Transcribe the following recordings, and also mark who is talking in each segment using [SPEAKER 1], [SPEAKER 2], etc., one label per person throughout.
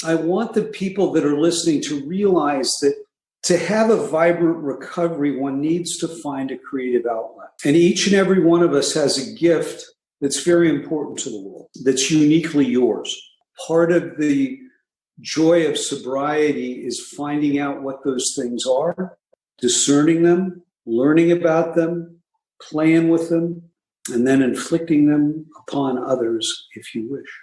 [SPEAKER 1] I want the people that are listening to realize that to have a vibrant recovery, one needs to find a creative outlet. And each and every one of us has a gift that's very important to the world, that's uniquely yours. Part of the joy of sobriety is finding out what those things are, discerning them, learning about them, playing with them, and then inflicting them upon others if you wish.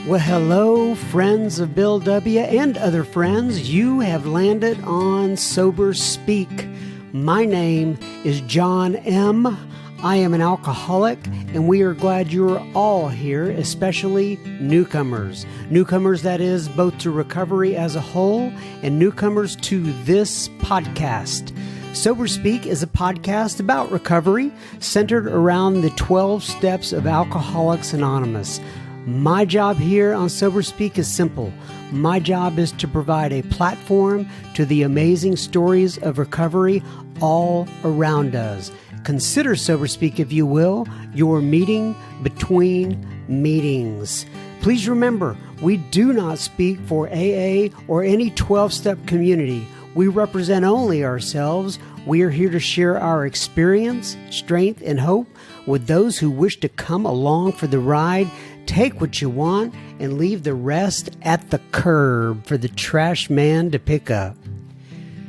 [SPEAKER 2] Well, hello, friends of Bill W. and other friends. You have landed on Sober Speak. My name is John M. I am an alcoholic, and we are glad you're all here, especially newcomers. Newcomers, that is, both to recovery as a whole and newcomers to this podcast. Sober Speak is a podcast about recovery centered around the 12 steps of Alcoholics Anonymous. My job here on Sober Speak is simple. My job is to provide a platform to the amazing stories of recovery all around us. Consider Sober Speak, if you will, your meeting between meetings. Please remember, we do not speak for AA or any 12-step community. We represent only ourselves. We are here to share our experience, strength, and hope with those who wish to come along for the ride. Take what you want and leave the rest at the curb for the trash man to pick up.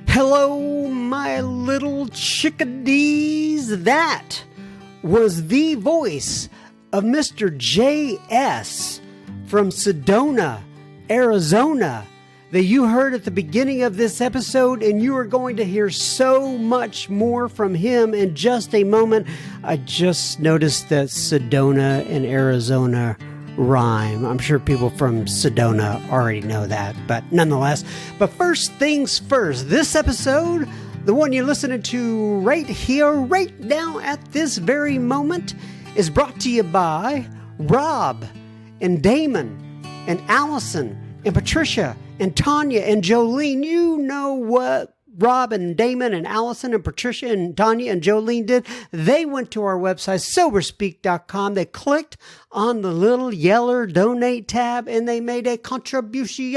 [SPEAKER 2] Hello, my little chickadees. That was the voice of Mr. J.S. from Sedona, Arizona, that you heard at the beginning of this episode, and you are going to hear so much more from him in just a moment. I just noticed that Sedona and Arizona rhyme. I'm sure people from Sedona already know that, but nonetheless. But first things first, this episode, the one you're listening to right here, right now at this very moment, is brought to you by Rob and Damon and Allison and Patricia and Tanya and Jolene. You know what Rob and Damon and Allison and Patricia and Tanya and Jolene did? They went to our website, soberspeak.com. They clicked on the little yellow donate tab and they made a contribution.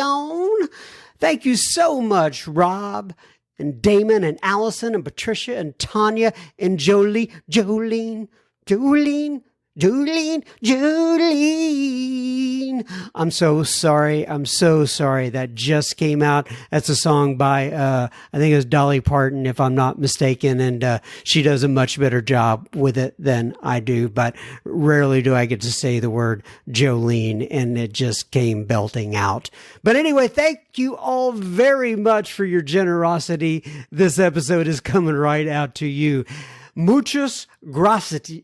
[SPEAKER 2] Thank you so much, Rob and Damon and Allison and Patricia and Tanya and Jolene. I'm so sorry. That just came out. That's a song by, I think it was Dolly Parton, if I'm not mistaken. And she does a much better job with it than I do. But rarely do I get to say the word Jolene, and it just came belting out. But anyway, thank you all very much for your generosity. This episode is coming right out to you. Muchas gracias.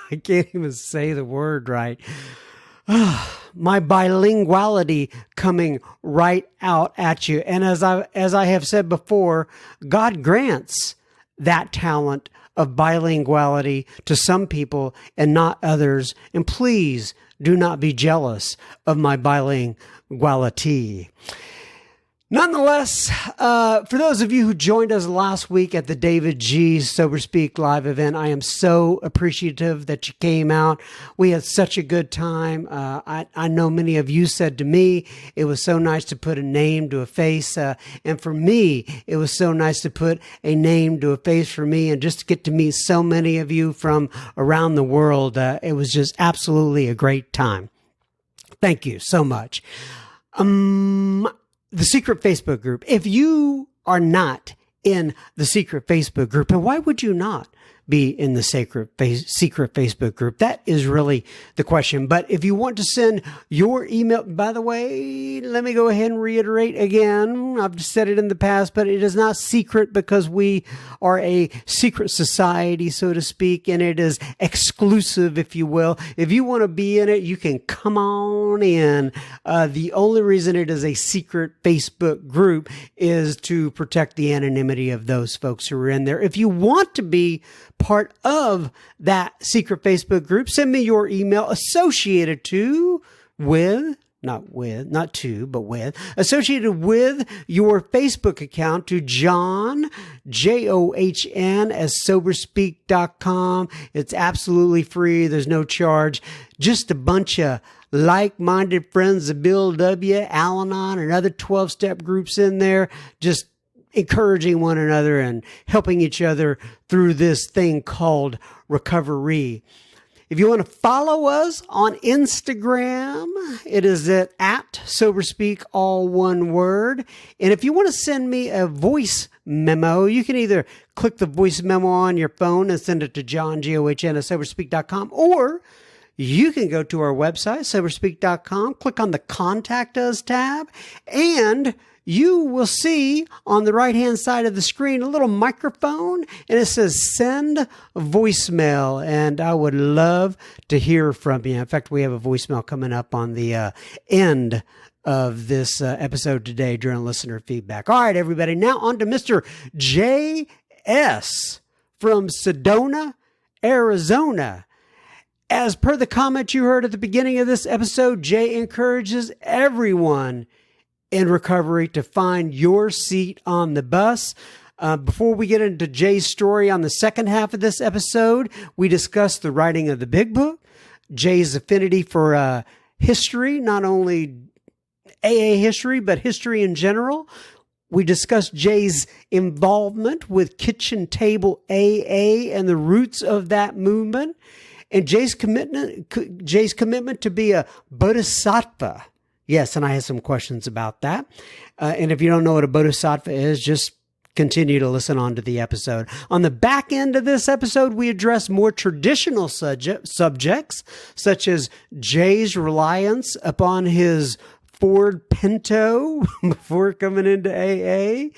[SPEAKER 2] I can't even say the word right. My bilinguality coming right out at you. And as I have said before, God grants that talent of bilinguality to some people and not others. And please do not be jealous of my bilinguality. Nonetheless, for those of you who joined us last week at the David G's Sober Speak live event, I am so appreciative that you came out. We had such a good time. I know many of you said to me, it was so nice to put a name to a face. And for me, it was so nice to put a name to a face for me and just to get to meet so many of you from around the world. It was just absolutely a great time. Thank you so much. The secret Facebook group. If you are not in the secret Facebook group, and why would you not be in the secret Facebook group? That is really the question. But if you want to send your email, by the way, let me go ahead and reiterate again. I've said it in the past, but it is not secret because we are a secret society, so to speak, and it is exclusive, if you will. If you want to be in it, you can come on in. The only reason it is a secret Facebook group is to protect the anonymity of those folks who are in there. If you want to be part of that secret Facebook group, send me your email associated with not to, but with, associated with your Facebook account to John, John, as soberspeak.com. It's absolutely free. There's no charge. Just a bunch of like-minded friends of Bill W., Al-Anon, and other 12-step groups in there, just encouraging one another and helping each other through this thing called recovery. If you want to follow us on Instagram, it is at @SoberSpeak, all one word. And if you want to send me a voice memo, you can either click the voice memo on your phone and send it to John, John, at soberspeak.com, or you can go to our website, soberspeak.com, click on the Contact Us tab, and you will see on the right-hand side of the screen a little microphone, and it says send voicemail, and I would love to hear from you. In fact, we have a voicemail coming up on the end of this episode today during listener feedback. All right, everybody, now on to Mr. J.S. from Sedona, Arizona. As per the comment you heard at the beginning of this episode, Jay encourages everyone in recovery to find your seat on the bus. Before we get into Jay's story on the second half of this episode, we discussed the writing of the Big Book, Jay's affinity for history, not only AA history, but history in general. We discussed Jay's involvement with Kitchen Table AA and the roots of that movement, and Jay's commitment to be a Bodhisattva. Yes, and I had some questions about that. And if you don't know what a Bodhisattva is, just continue to listen on to the episode. On the back end of this episode, we address more traditional subjects, such as Jay's reliance upon his Ford Pinto before coming into AA,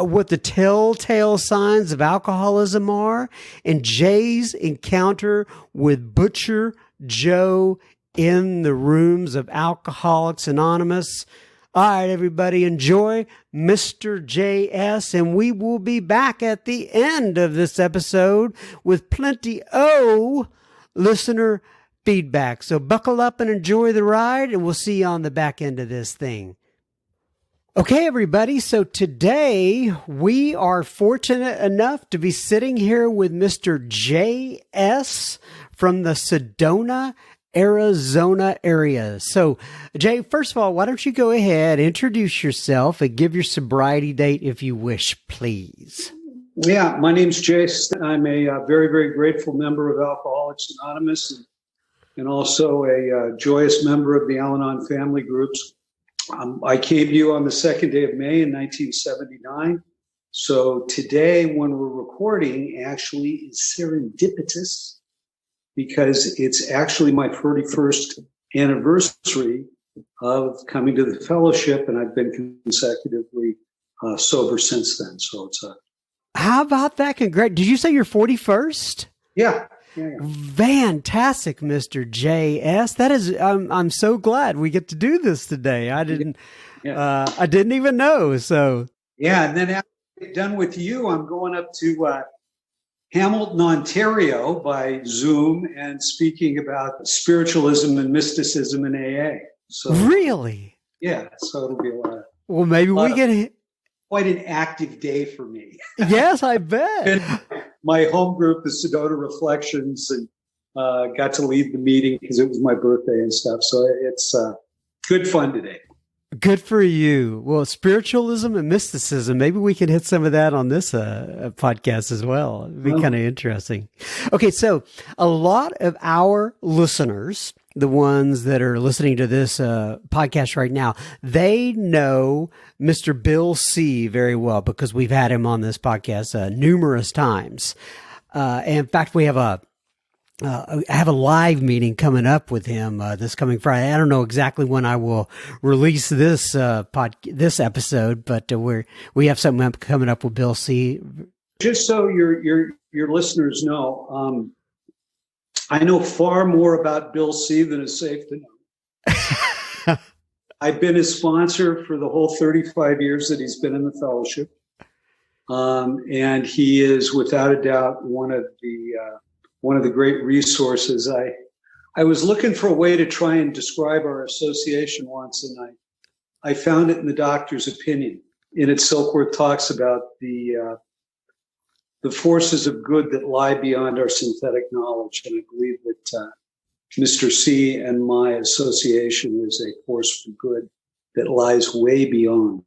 [SPEAKER 2] what the telltale signs of alcoholism are, and Jay's encounter with Butcher Joe in the rooms of Alcoholics Anonymous. All right, everybody, enjoy Mr. JS, and we will be back at the end of this episode with plenty of listener feedback. So buckle up and enjoy the ride, and we'll see you on the back end of this thing. Okay, everybody, so today we are fortunate enough to be sitting here with Mr. JS from the Sedona, Arizona area. So, Jay, first of all, why don't you go ahead, introduce yourself, and give your sobriety date if you wish, please.
[SPEAKER 1] Yeah, my name's Jay. I'm a very, very grateful member of Alcoholics Anonymous and also a joyous member of the Al-Anon family groups. I came to you on the second day of May in 1979. So today, when we're recording, actually is serendipitous, because it's actually my 31st anniversary of coming to the fellowship, and I've been consecutively sober since then. So it's
[SPEAKER 2] How about that? Congrats. Did you say you're 41st?
[SPEAKER 1] Yeah.
[SPEAKER 2] Fantastic, Mr. JS. That is, I'm so glad we get to do this today. I didn't even know. So
[SPEAKER 1] yeah, and then after I'm done with you, I'm going up to Hamilton, Ontario by Zoom and speaking about spiritualism and mysticism in AA. So
[SPEAKER 2] really?
[SPEAKER 1] Yeah, so it'll be a lot.
[SPEAKER 2] Well, maybe we get
[SPEAKER 1] quite an active day for me.
[SPEAKER 2] Yes, I bet.
[SPEAKER 1] And my home group, the Sedona Reflections, and got to lead the meeting because it was my birthday and stuff. So it's good fun today.
[SPEAKER 2] Good for you. Well, spiritualism and mysticism, maybe we can hit some of that on this podcast as well. It'd be kind of interesting. Okay, so a lot of our listeners, the ones that are listening to this podcast right now, they know Mr. Bill C. very well because we've had him on this podcast numerous times. And in fact, we have I have a live meeting coming up with him this coming Friday. I don't know exactly when I will release this this episode, but we have something coming up with Bill C.
[SPEAKER 1] Just so your listeners know, I know far more about Bill C. than is safe to know. I've been his sponsor for the whole 35 years that he's been in the fellowship, and he is without a doubt one of the great resources. I was looking for a way to try and describe our association once, and I found it in the doctor's opinion. In it, Silkworth talks about the forces of good that lie beyond our synthetic knowledge, and I believe that Mr. C and my association is a force for good that lies way beyond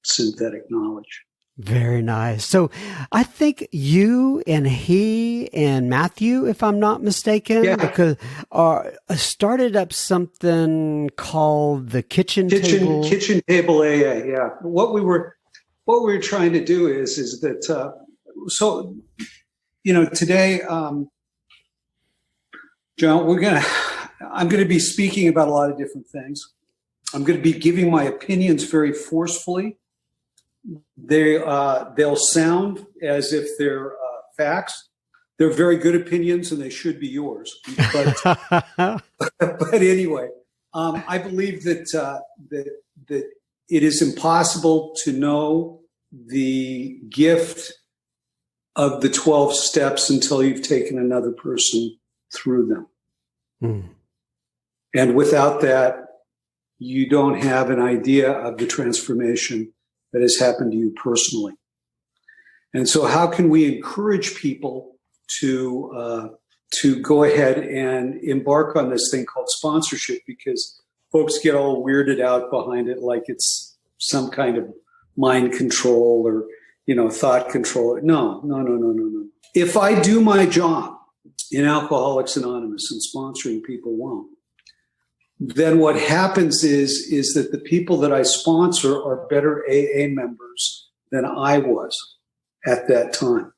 [SPEAKER 1] synthetic knowledge.
[SPEAKER 2] Very nice. So I think you and he and Matthew, if I'm not mistaken, because started up something called the Kitchen Table
[SPEAKER 1] AA. Yeah. What we were trying to do is that today, John, I'm gonna be speaking about a lot of different things. I'm going to be giving my opinions very forcefully. They'll sound as if they're facts. They're very good opinions, and they should be yours. But but anyway, I believe that it is impossible to know the gift of the 12 steps until you've taken another person through them. Mm. And without that, you don't have an idea of the transformation that has happened to you personally. And so how can we encourage people to go ahead and embark on this thing called sponsorship? Because folks get all weirded out behind it like it's some kind of mind control or, thought control. No. If I do my job in Alcoholics Anonymous and sponsoring people well, then what happens is that the people that I sponsor are better AA members than I was at that time.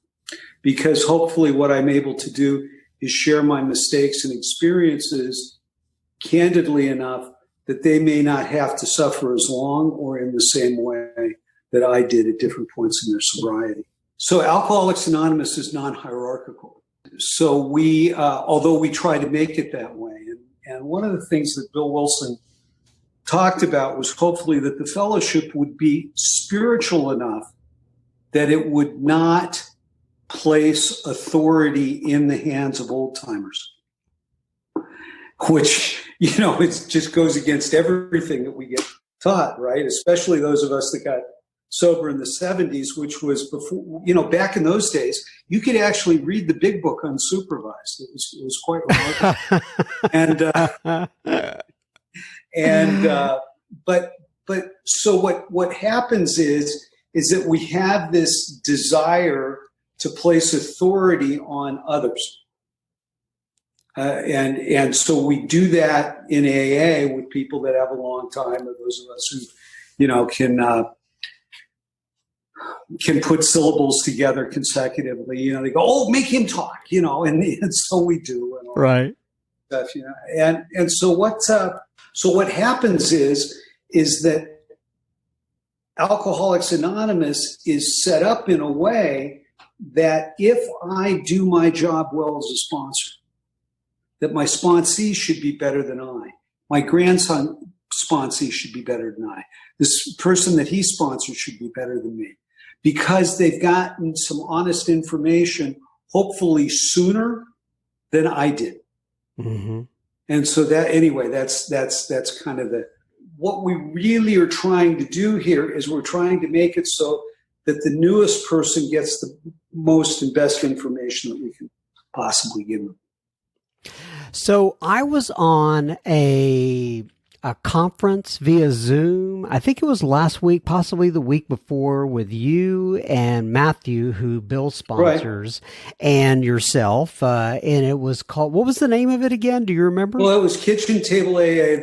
[SPEAKER 1] Because hopefully what I'm able to do is share my mistakes and experiences candidly enough that they may not have to suffer as long or in the same way that I did at different points in their sobriety. So Alcoholics Anonymous is non-hierarchical. So we, although we try to make it that way, and one of the things that Bill Wilson talked about was hopefully that the fellowship would be spiritual enough that it would not place authority in the hands of old timers, which, it just goes against everything that we get taught, right? Especially those of us that got sober in the 70s, which was before, back in those days, you could actually read the big book unsupervised. It was quite remarkable. But so what happens is that we have this desire to place authority on others. And so we do that in AA with people that have a long time, or those of us who, can put syllables together consecutively. They go, "Oh, make him talk," and so we do. And all
[SPEAKER 2] right.
[SPEAKER 1] That stuff, And so what happens is that Alcoholics Anonymous is set up in a way that if I do my job well as a sponsor, that my sponsee should be better than I. My grandson sponsee should be better than I. This person that he sponsors should be better than me. Because they've gotten some honest information, hopefully sooner than I did. Mm-hmm. And so that's kind of what we really are trying to do here is we're trying to make it so that the newest person gets the most and best information that we can possibly give them.
[SPEAKER 2] So I was on a conference via Zoom. I think it was last week, possibly the week before, with you and Matthew, who Bill sponsors, right, and yourself. And it was called, what was the name of it again? Do you remember?
[SPEAKER 1] Well, it was Kitchen Table AA.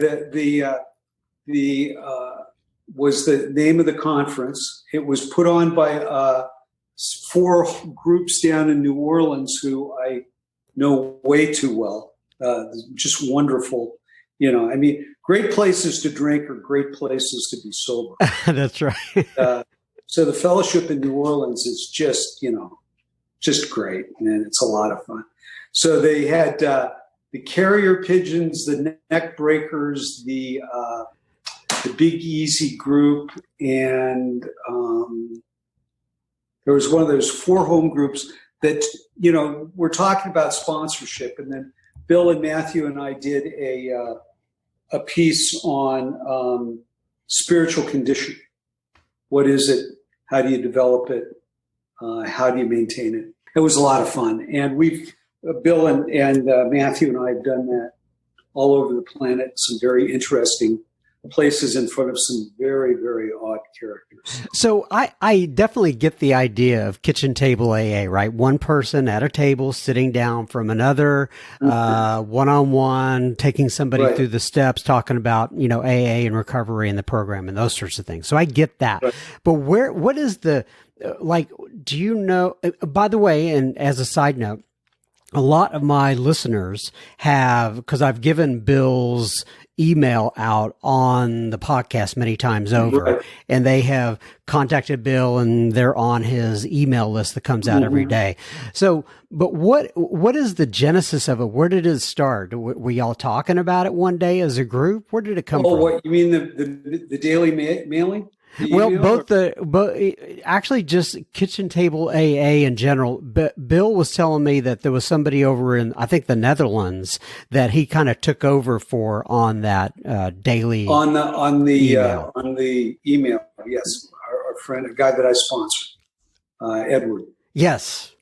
[SPEAKER 1] Was the name of the conference. It was put on by 4 groups down in New Orleans who I know way too well. Just wonderful. Great places to drink are great places to be sober.
[SPEAKER 2] That's right.
[SPEAKER 1] So the fellowship in New Orleans is just great, and it's a lot of fun. So they had the carrier pigeons, the neck breakers, the Big Easy group, and there was one of those 4 home groups that, we're talking about sponsorship, and then Bill and Matthew and I did a piece on spiritual condition. What is it? How do you develop it? How do you maintain it? It was a lot of fun. And Bill and Matthew and I have done that all over the planet, some very interesting places in front of some very, very odd characters.
[SPEAKER 2] So I definitely get the idea of kitchen table AA, right? One person at a table sitting down from another, one-on-one, taking somebody through the steps, talking about, AA and recovery and the program and those sorts of things. So I get that. Right. But what is the, do you know, by the way, and as a side note, a lot of my listeners have, because I've given Bill's email out on the podcast many times over, and they have contacted Bill and they're on his email list that comes out every day. So, but what is the genesis of it? Where did it start? Were y'all talking about it one day as a group? Where did it come from?
[SPEAKER 1] What you mean the daily mailing?
[SPEAKER 2] Well, actually just kitchen table AA in general. But Bill was telling me that there was somebody over in, I think, the Netherlands that he kind of took over for on that daily
[SPEAKER 1] on the email. Yes, our friend, a guy that I sponsored, Edward.
[SPEAKER 2] Yes.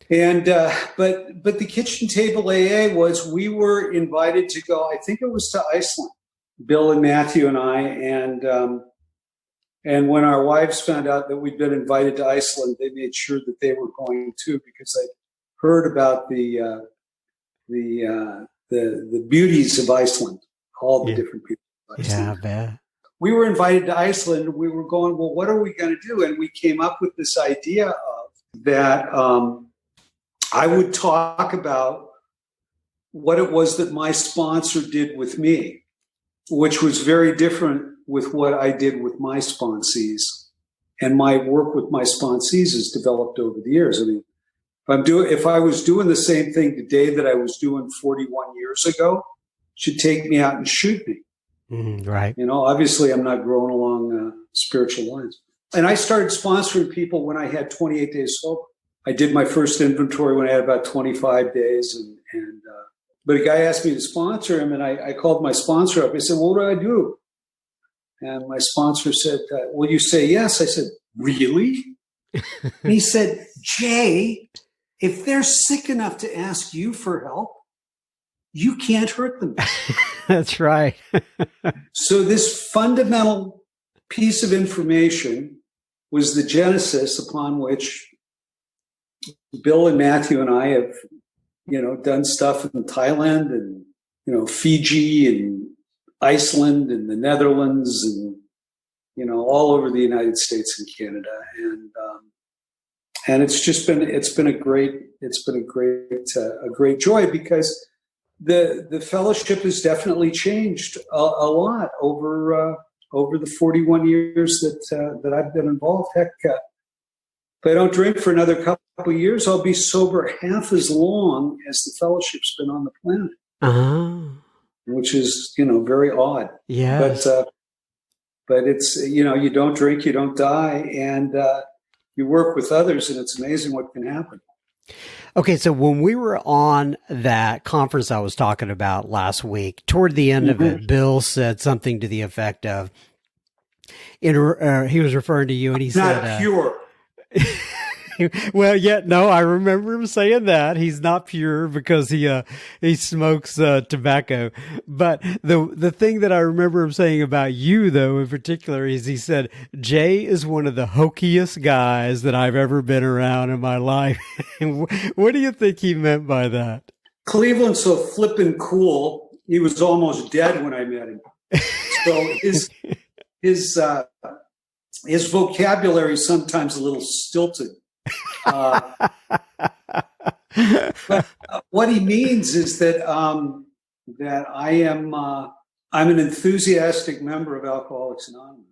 [SPEAKER 1] And but the kitchen table AA we were invited to go. I think it was to Iceland. Bill and Matthew and I and when our wives found out that we'd been invited to Iceland, they made sure that they were going too, because they heard about the beauties of Iceland, all the different people of Iceland.
[SPEAKER 2] Yeah, I bet.
[SPEAKER 1] We were invited to Iceland. We were going, well, what are we going to do? And we came up with this idea of that I would talk about what it was that my sponsor did with me, which was very different with what I did with my sponsees, and my work with my sponsees has developed over the years. I mean, if I was doing the same thing today that I was doing 41 years ago, it should take me out and shoot me.
[SPEAKER 2] Right.
[SPEAKER 1] Obviously I'm not growing along spiritual lines. And I started sponsoring people when I had 28 days sober. I did my first inventory when I had about 25 days, but a guy asked me to sponsor him, and I called my sponsor up. He said, "What do I do?" And my sponsor said, "Will you say yes?" I said, "Really?" And he said, "Jay, if they're sick enough to ask you for help, you can't hurt them."
[SPEAKER 2] That's right.
[SPEAKER 1] So this fundamental piece of information was the genesis upon which Bill and Matthew and I have, done stuff in Thailand and, Fiji and Iceland and the Netherlands and, all over the United States and Canada. And it's been a great joy, because the fellowship has definitely changed a lot over the 41 years that I've been involved. Heck, if I don't drink for another couple of years, I'll be sober half as long as the fellowship's been on the planet. Which is, very odd.
[SPEAKER 2] Yeah.
[SPEAKER 1] But it's, you don't drink, you don't die, and you work with others, and it's amazing what can happen.
[SPEAKER 2] Okay, so when we were on that conference I was talking about last week, toward the end of it, Bill said something to the effect of, he was referring to you, and he said,
[SPEAKER 1] "Not pure."
[SPEAKER 2] Well, no, I remember him saying that he's not pure because he smokes tobacco. But the thing that I remember him saying about you, though, in particular, is he said, "Jay is one of the hokiest guys that I've ever been around in my life." What do you think he meant by that?
[SPEAKER 1] Cleveland's so flippin' cool. He was almost dead when I met him. So his vocabulary is sometimes a little stilted. But what he means is that I'm an enthusiastic member of Alcoholics Anonymous.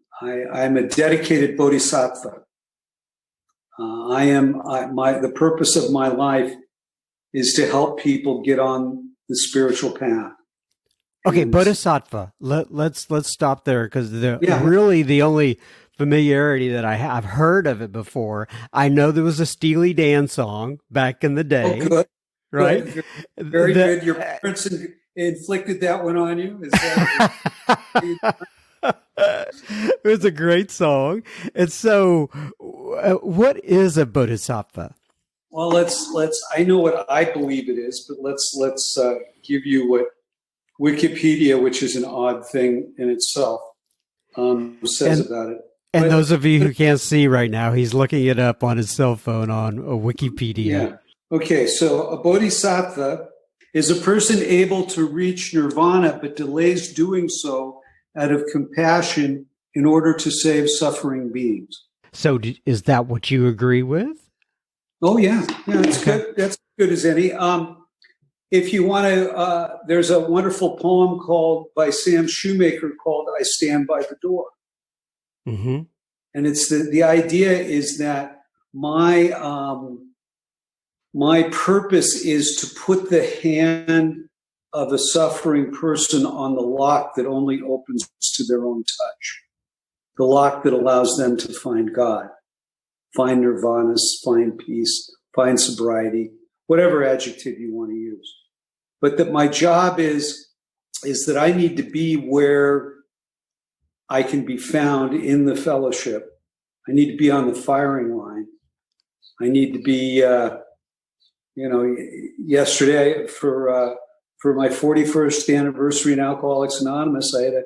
[SPEAKER 1] I'm a dedicated Bodhisattva. The purpose of my life is to help people get on the spiritual path.
[SPEAKER 2] Okay, Bodhisattva. Let's stop there, because really the only familiarity that I have, I've heard of it before. I know there was a Steely Dan song back in the day.
[SPEAKER 1] Oh, good.
[SPEAKER 2] right?
[SPEAKER 1] Good. Very good. Your parents inflicted that one on you? Is that
[SPEAKER 2] It was a great song. And so, what is a bodhisattva?
[SPEAKER 1] well, I know what I believe it is, but let's give you what Wikipedia, which is an odd thing in itself, says about it.
[SPEAKER 2] And those of you who can't see right now, he's looking it up on his cell phone on Wikipedia.
[SPEAKER 1] Yeah. Okay, so a bodhisattva is a person able to reach nirvana but delays doing so out of compassion in order to save suffering beings.
[SPEAKER 2] So is that what you agree with?
[SPEAKER 1] Oh, yeah. Yeah, that's good. That's as good as any. If you want to, there's a wonderful poem by Sam Shoemaker called I Stand by the Door.
[SPEAKER 2] Mm-hmm.
[SPEAKER 1] And it's the idea is that my purpose is to put the hand of a suffering person on the lock that only opens to their own touch, the lock that allows them to find God, find nirvana, find peace, find sobriety, whatever adjective you want to use. But that my job is that I need to be where I can be found in the fellowship. I need to be on the firing line. I need to be, yesterday for my 41st anniversary in Alcoholics Anonymous, I had a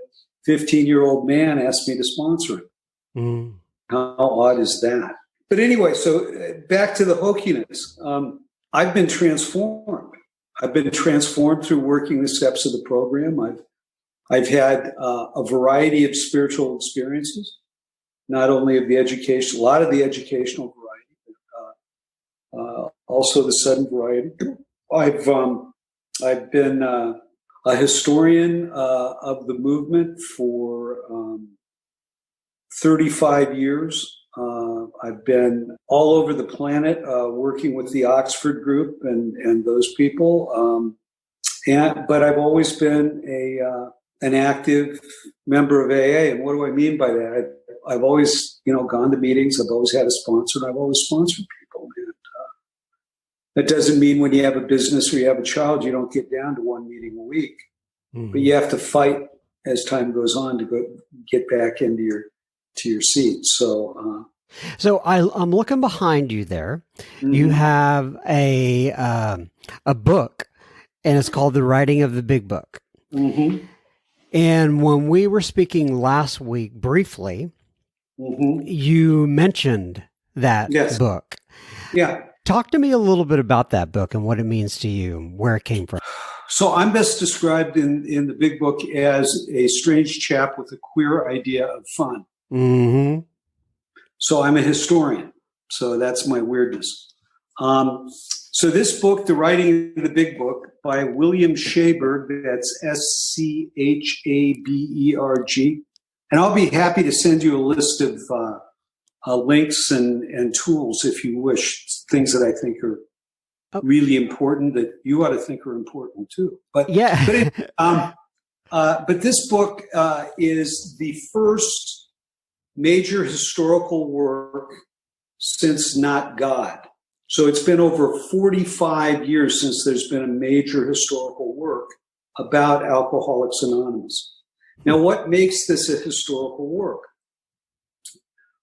[SPEAKER 1] 15-year-old man ask me to sponsor him.
[SPEAKER 2] Mm.
[SPEAKER 1] How odd is that? But anyway, so back to the hokiness. I've been transformed. I've been transformed through working the steps of the program. I've had a variety of spiritual experiences, not only of the education, a lot of the educational variety, but also the sudden variety. I've been a historian of the movement for 35 years. I've been all over the planet working with the Oxford group and those people. But I've always been an active member of AA. And what do I mean by that? I've always, gone to meetings. I've always had a sponsor, and I've always sponsored people. And that doesn't mean when you have a business or you have a child, you don't get down to one meeting a week. Mm-hmm. But you have to fight as time goes on to get back into your seat. So
[SPEAKER 2] I'm looking behind you there. Mm-hmm. You have a book, and it's called The Writing of the Big Book.
[SPEAKER 1] Mm-hmm.
[SPEAKER 2] And when we were speaking last week briefly, mm-hmm. you mentioned that book.
[SPEAKER 1] Yeah.
[SPEAKER 2] Talk to me a little bit about that book and what it means to you, where it came from.
[SPEAKER 1] So I'm best described in the big book as a strange chap with a queer idea of fun.
[SPEAKER 2] Mm-hmm.
[SPEAKER 1] So I'm a historian. So that's my weirdness. So this book, The Writing of the Big Book by William Schaberg, that's Schaberg. And I'll be happy to send you a list of links and tools if you wish, things that I think are really important that you ought to think are important too. But this book is the first major historical work since Not God. So it's been over 45 years since there's been a major historical work about Alcoholics Anonymous. Now, what makes this a historical work?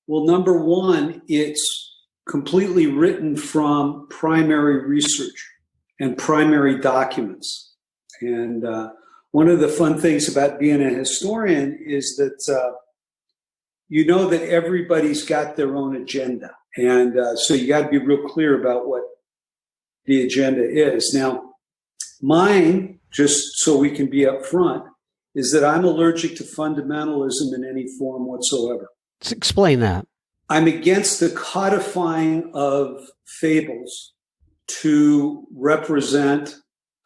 [SPEAKER 1] Well, number one, it's completely written from primary research and primary documents. And one of the fun things about being a historian is that that everybody's got their own agenda. And so you got to be real clear about what the agenda is. Now, mine, just so we can be upfront, is that I'm allergic to fundamentalism in any form whatsoever.
[SPEAKER 2] Let's explain that.
[SPEAKER 1] I'm against the codifying of fables to represent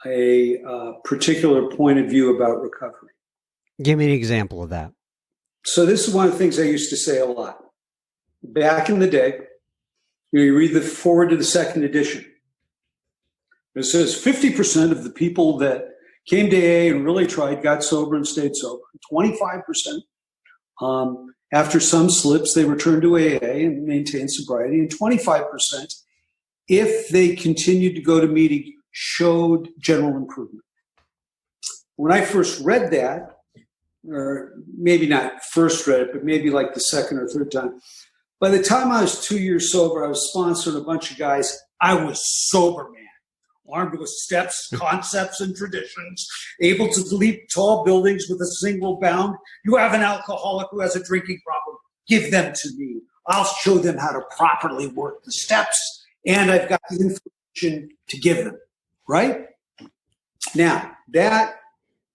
[SPEAKER 1] a particular point of view about recovery.
[SPEAKER 2] Give me an example of that.
[SPEAKER 1] So this is one of the things I used to say a lot. Back in the day, you read the forward to the second edition. It says 50% of the people that came to AA and really tried got sober and stayed sober. 25%. After some slips, they returned to AA and maintained sobriety. And 25%, if they continued to go to meetings, showed general improvement. When I first read that, or maybe not first read it, but maybe like the second or third time, by the time I was 2 years sober, I was sponsoring a bunch of guys. I was sober, man. Armed with steps, concepts, and traditions, able to leap tall buildings with a single bound. You have an alcoholic who has a drinking problem. Give them to me. I'll show them how to properly work the steps, and I've got the information to give them, right? Now, that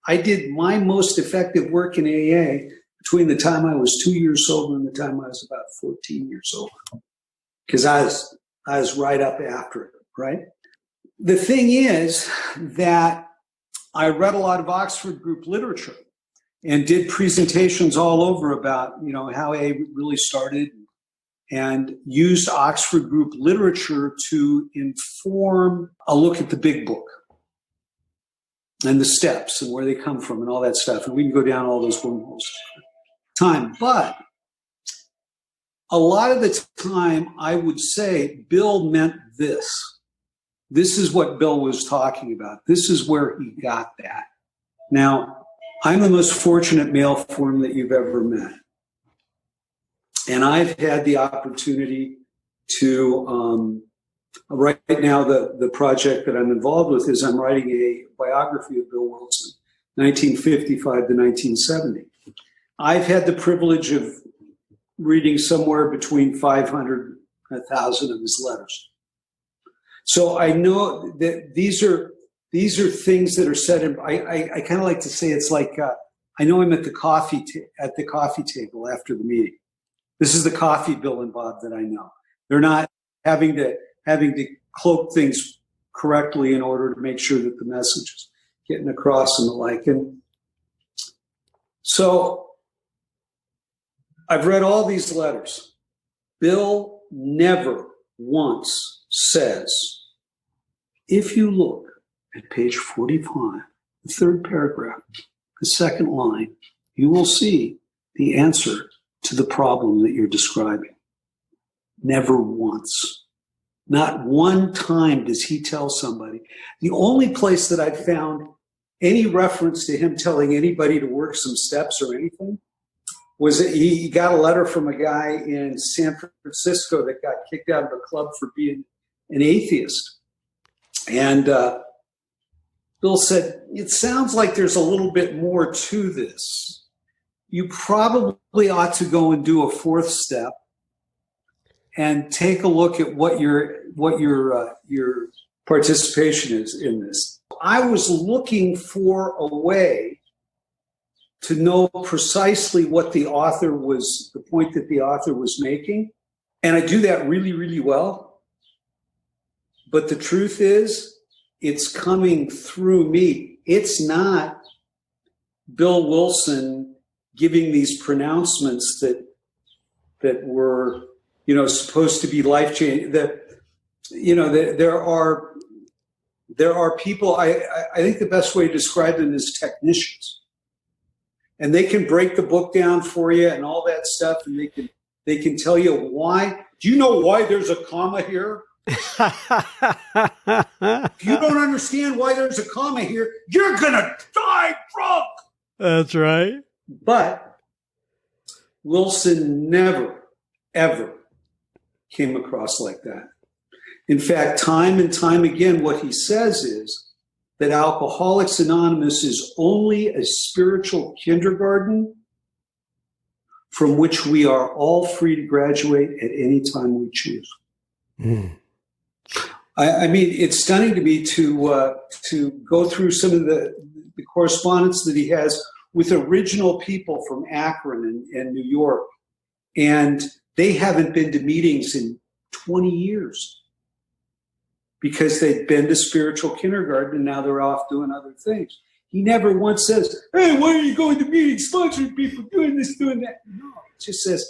[SPEAKER 1] I did my most effective work in AA between the time I was 2 years sober and the time I was about 14 years sober, because I was right up after it, right? The thing is that I read a lot of Oxford group literature and did presentations all over about, how AA really started, and used Oxford group literature to inform a look at the big book and the steps and where they come from and all that stuff. And we can go down all those wormholes time. But a lot of the time, I would say Bill meant this. This is what Bill was talking about. This is where he got that. Now, I'm the most fortunate male form that you've ever met. And I've had the opportunity to, right now, the project that I'm involved with is I'm writing a biography of Bill Wilson, 1955 to 1970. I've had the privilege of reading somewhere between 500 and 1,000 of his letters. So I know that these are things that are said in, I kind of like to say it's like, I know I'm at the coffee table after the meeting. This is the coffee Bill and Bob that I know. They're not having to cloak things correctly in order to make sure that the message is getting across and the like. And so I've read all these letters. Bill never once says, if you look at page 45, the third paragraph, the second line, you will see the answer to the problem that you're describing. Never once. Not one time does he tell somebody. The only place that I've found any reference to him telling anybody to work some steps or anything was that he got a letter from a guy in San Francisco that got kicked out of a club for being an atheist. And Bill said, it sounds like there's a little bit more to this. You probably ought to go and do a fourth step and take a look at what your participation is in this. I was looking for a way to know precisely what the point that the author was making. And I do that really, really well. But the truth is, it's coming through me. It's not Bill Wilson giving these pronouncements that were, supposed to be life-changing. That, there are people, I think the best way to describe them is technicians. And they can break the book down for you and all that stuff, and they can tell you why. Do you know why there's a comma here? If you don't understand why there's a comma here, you're gonna die drunk.
[SPEAKER 2] That's right.
[SPEAKER 1] But Wilson never, ever came across like that. In fact, time and time again, what he says is that Alcoholics Anonymous is only a spiritual kindergarten from which we are all free to graduate at any time we choose. Mm. I mean, it's stunning to me to go through some of the correspondence that he has with original people from Akron and New York, and they haven't been to meetings in 20 years because they've been to spiritual kindergarten and now they're off doing other things. He never once says, hey, why are you going to meetings, sponsoring people, doing this, doing that? No, he just says,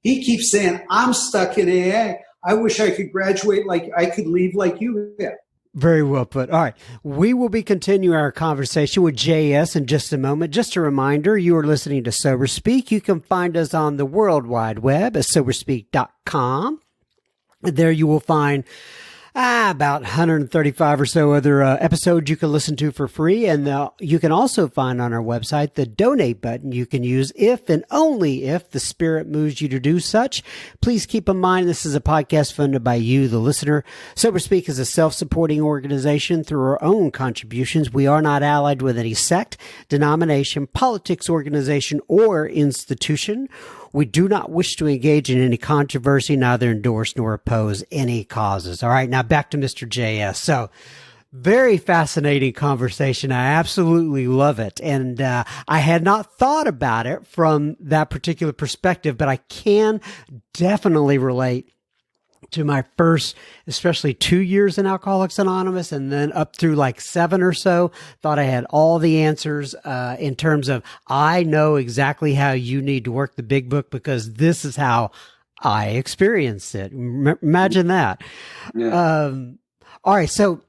[SPEAKER 1] he keeps saying, I'm stuck in AA. I wish I could graduate I could leave like you have.
[SPEAKER 2] Very well put. All right. We will be continuing our conversation with JS in just a moment. Just a reminder, you are listening to Sober Speak. You can find us on the World Wide Web at soberspeak.com. There you will find About 135 or so other episodes you can listen to for free. And you can also find on our website the donate button you can use if and only if the Spirit moves you to do such. Please keep in mind this is a podcast funded by you, the listener. Sober Speak is a self-supporting organization through our own contributions. We are not allied with any sect, denomination, politics, organization, or institution. We do not wish to engage in any controversy, neither endorse nor oppose any causes. All right, now back to Mr. JS. So, very fascinating conversation. I absolutely love it. And I had not thought about it from that particular perspective, but I can definitely relate to my first, especially 2 years in Alcoholics Anonymous, and then up through like 7 or so, thought I had all the answers in terms of, I know exactly how you need to work the big book because this is how I experienced it. Imagine that.
[SPEAKER 1] Yeah.
[SPEAKER 2] All right. So,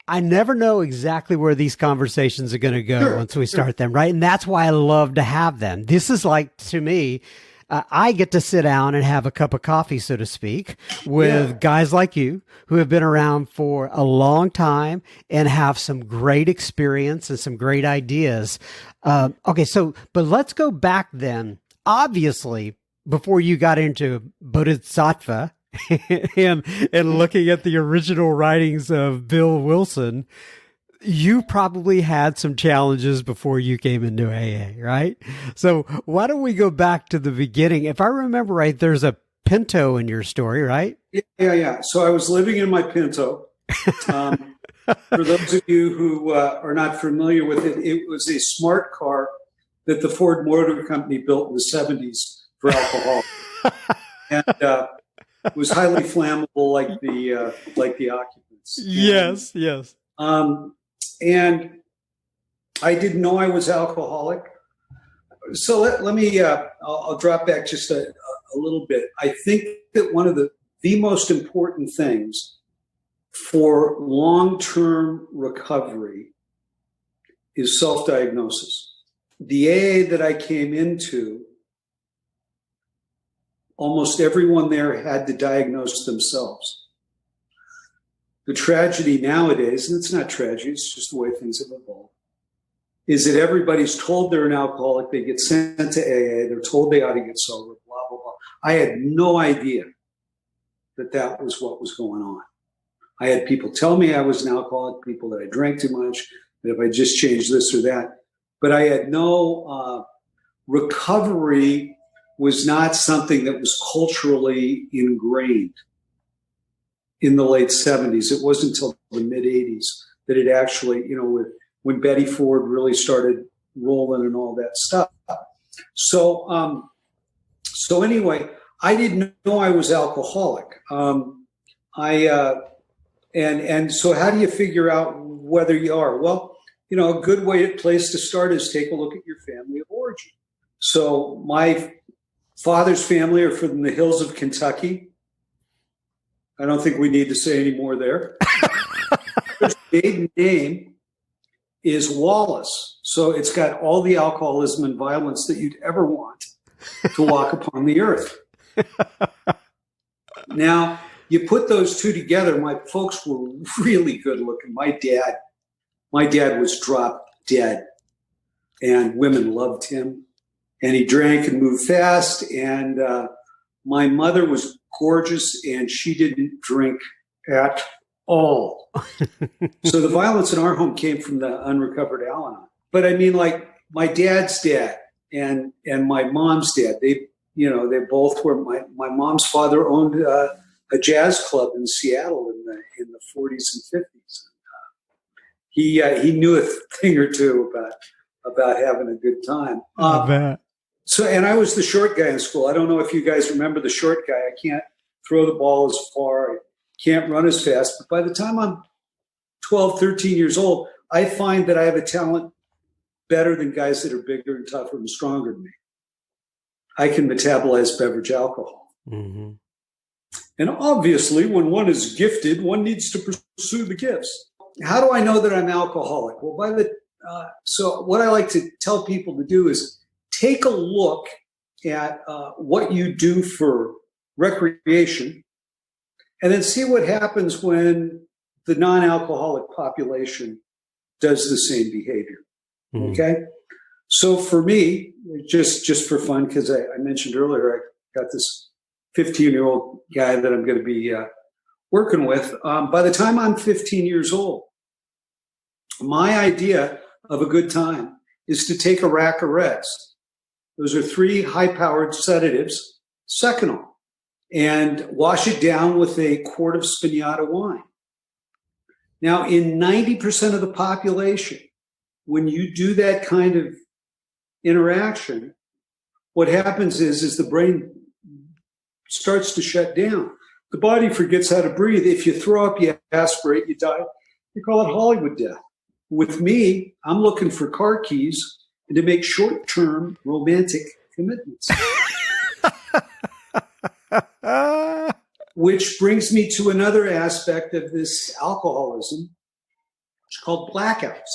[SPEAKER 2] I never know exactly where these conversations are going to go once we start them, right? And that's why I love to have them. This is like, to me, I get to sit down and have a cup of coffee, so to speak, with guys like you who have been around for a long time and have some great experience and some great ideas. Okay, but let's go back then. Obviously, before you got into Bodhisattva and looking at the original writings of Bill Wilson, you probably had some challenges before you came into AA, right? So why don't we go back to the beginning? If I remember right, there's a Pinto in your story, right?
[SPEAKER 1] Yeah. So I was living in my Pinto. For those of you who are not familiar with it, it was a smart car that the Ford Motor Company built in the 70s for alcohol. And it was highly flammable like the occupants.
[SPEAKER 2] Yes.
[SPEAKER 1] And I didn't know I was alcoholic. So let me, I'll drop back just a little bit. I think that one of the most important things for long-term recovery is self-diagnosis. The AA that I came into, almost everyone there had to diagnose themselves. The tragedy nowadays, and it's not tragedy, it's just the way things have evolved, is that everybody's told they're an alcoholic, they get sent to AA, they're told they ought to get sober, blah, blah, blah. I had no idea that was what was going on. I had people tell me I was an alcoholic, people that I drank too much, that if I just changed this or that. But I had no recovery was not something that was culturally ingrained. In the late 70s, it wasn't until the mid 80s that it actually, when Betty Ford really started rolling and all that stuff. So anyway, I didn't know I was alcoholic. And so how do you figure out whether you are? Well, a good place to start is take a look at your family of origin. So my father's family are from the hills of Kentucky. I don't think we need to say any more there. His maiden name is Wallace. So it's got all the alcoholism and violence that you'd ever want to walk upon the earth. Now, you put those two together, my folks were really good looking. My dad was drop dead, and women loved him. And he drank and moved fast, and my mother was gorgeous, and she didn't drink at all. So the violence in our home came from the unrecovered Al-Anon. But I mean, like my dad's dad and my mom's dad, they both were. My mom's father owned a jazz club in Seattle in the 40s and 50s. He knew a thing or two about having a good time.
[SPEAKER 2] I bet.
[SPEAKER 1] So, and I was the short guy in school. I don't know if you guys remember the short guy. I can't throw the ball as far. I can't run as fast. But by the time I'm 12, 13 years old, I find that I have a talent better than guys that are bigger and tougher and stronger than me. I can metabolize beverage alcohol. Mm-hmm. And obviously, when one is gifted, one needs to pursue the gifts. How do I know that I'm alcoholic? Well, so what I like to tell people to do is take a look at what you do for recreation and then see what happens when the non-alcoholic population does the same behavior. Okay? So for me, just for fun, because I mentioned earlier, I got this 15-year-old guy that I'm going to be working with. By the time I'm 15 years old, my idea of a good time is to take a rack of Reds. Those are 3 high-powered sedatives, Seconal, and wash it down with a quart of Spinata wine. Now, in 90% of the population, when you do that kind of interaction, what happens is the brain starts to shut down. The body forgets how to breathe. If you throw up, you aspirate, you die. They call it Hollywood death. With me, I'm looking for car keys and to make short-term romantic commitments. Which brings me to another aspect of this alcoholism, which is called blackouts.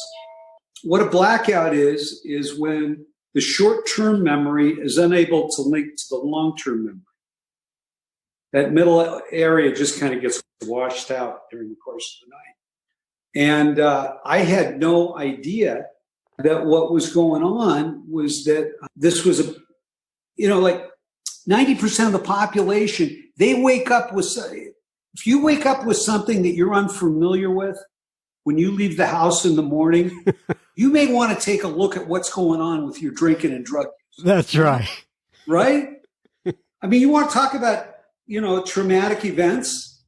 [SPEAKER 1] What a blackout is when the short-term memory is unable to link to the long-term memory. That middle area just kind of gets washed out during the course of the night. And I had no idea that what was going on was that this was like 90% of the population, they wake up with, if you wake up with something that you're unfamiliar with, when you leave the house in the morning, you may want to take a look at what's going on with your drinking and drug use.
[SPEAKER 2] That's right.
[SPEAKER 1] Right? I mean, you want to talk about, traumatic events?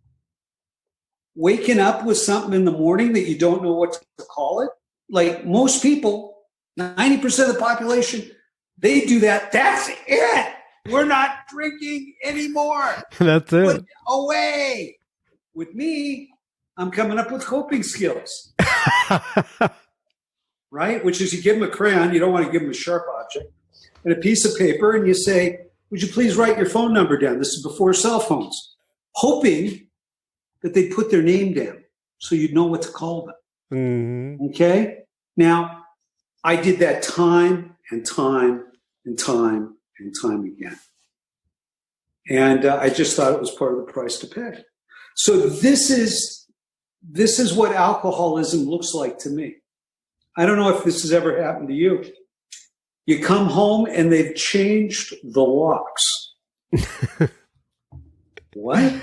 [SPEAKER 1] Waking up with something in the morning that you don't know what to call it? Like most people, 90% of the population, they do that. That's it. We're not drinking anymore.
[SPEAKER 2] That's it.
[SPEAKER 1] Put it away. With me, I'm coming up with coping skills. Right? Which is you give them a crayon. You don't want to give them a sharp object. And a piece of paper. And you say, would you please write your phone number down? This is before cell phones. Hoping that they put their name down so you'd know what to call them.
[SPEAKER 2] Mm-hmm.
[SPEAKER 1] Okay? Now, I did that time and time and time and time again. And I just thought it was part of the price to pay. So this is what alcoholism looks like to me. I don't know if this has ever happened to you. You come home and they've changed the locks. What?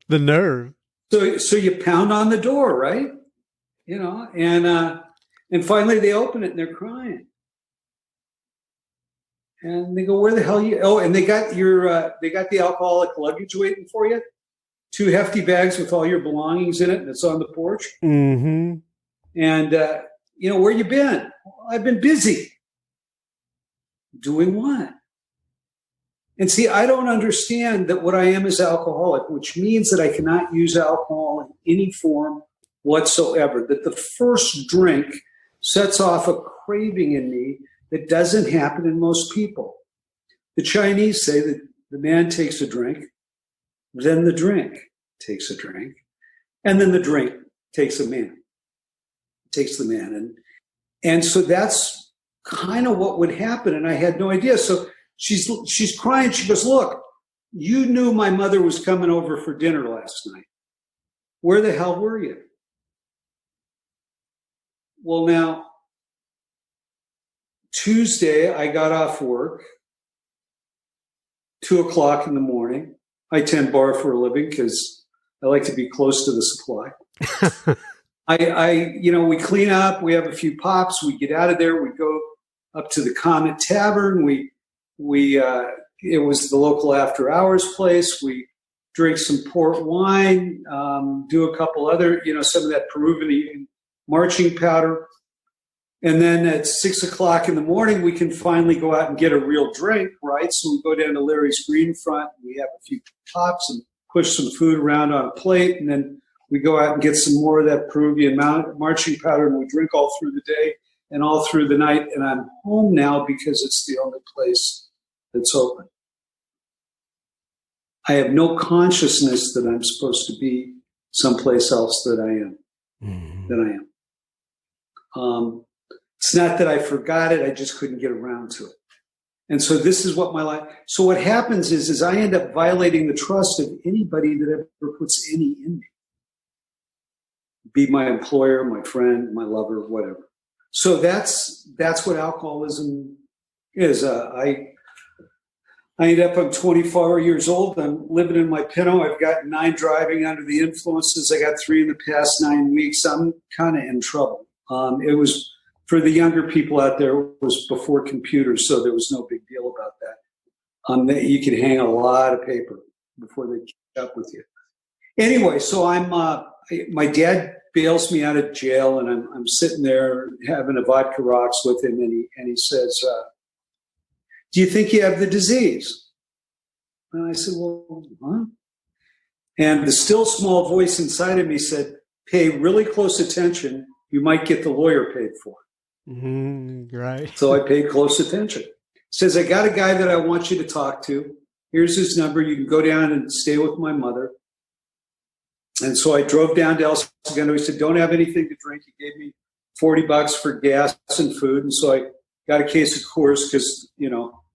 [SPEAKER 2] The nerve.
[SPEAKER 1] So you pound on the door, right? And finally they open it and they're crying. And they go, where the hell are you? Oh, and they got the alcoholic luggage waiting for you. 2 hefty bags with all your belongings in it, and it's on the porch.
[SPEAKER 2] Mm-hmm.
[SPEAKER 1] And, where you been? Well, I've been busy. Doing what? And see, I don't understand that what I am is alcoholic, which means that I cannot use alcohol in any form whatsoever. That the first drink sets off a craving in me that doesn't happen in most people. The Chinese say that the man takes a drink, then the drink takes a drink, and then the drink takes the man. And so that's kind of what would happen, and I had no idea. So she's crying. She goes, look, you knew my mother was coming over for dinner last night. Where the hell were you? Well, now, Tuesday, I got off work, 2:00 in the morning. I tend bar for a living because I like to be close to the supply. We clean up, we have a few pops, we get out of there, we go up to the Comet Tavern. It was the local after hours place. We drink some port wine, do a couple other, some of that Peruvian marching powder. And then at 6:00 in the morning, we can finally go out and get a real drink, right? So we go down to Larry's Green Front, we have a few pops and push some food around on a plate. And then we go out and get some more of that Peruvian marching powder, and we drink all through the day and all through the night. And I'm home now because it's the only place that's open. I have no consciousness that I'm supposed to be someplace else that I am. It's not that I forgot it. I just couldn't get around to it. And so this is what my life. So what happens is I end up violating the trust of anybody that ever puts any in me. Be my employer, my friend, my lover, whatever. So that's what alcoholism is. I end up, I'm 24 years old. I'm living in my Pinto. I've got 9 driving under the influences. I got 3 in the past 9 weeks. I'm kind of in trouble. It was, for the younger people out there, it was before computers, so there was no big deal about that. You could hang a lot of paper before they catch up with you. Anyway, so my dad bails me out of jail, and I'm sitting there having a vodka rocks with him, and he says, do you think you have the disease? And I said, well, huh? And the still small voice inside of me said, pay really close attention. You might get the lawyer paid for it.
[SPEAKER 2] Mm-hmm, right.
[SPEAKER 1] So I paid close attention. Says, I got a guy that I want you to talk to. Here's his number. You can go down and stay with my mother. And so I drove down to El Segundo. He said, don't have anything to drink. He gave me $40 for gas and food. And so I got a case of Coors because,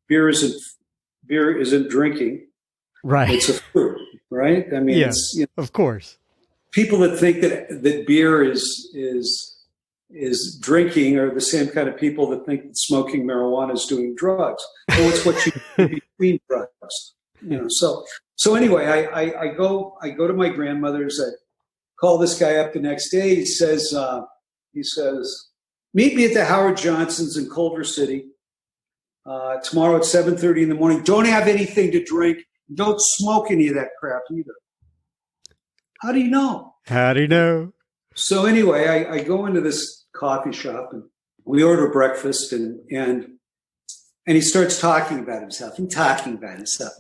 [SPEAKER 1] beer isn't drinking.
[SPEAKER 2] Right.
[SPEAKER 1] It's a food, right? I mean,
[SPEAKER 2] yes, of course. People
[SPEAKER 1] that think that beer is drinking are the same kind of people that think that smoking marijuana is doing drugs. Well, it's what you do between drugs. So anyway, I go to my grandmother's. I call this guy up the next day. He says, meet me at the Howard Johnson's in Culver City tomorrow at 7:30 in the morning. Don't have anything to drink. Don't smoke any of that crap either. How do you know?
[SPEAKER 2] How do you know?
[SPEAKER 1] So anyway, I go into this coffee shop and we order breakfast and he starts talking about himself and talking about himself.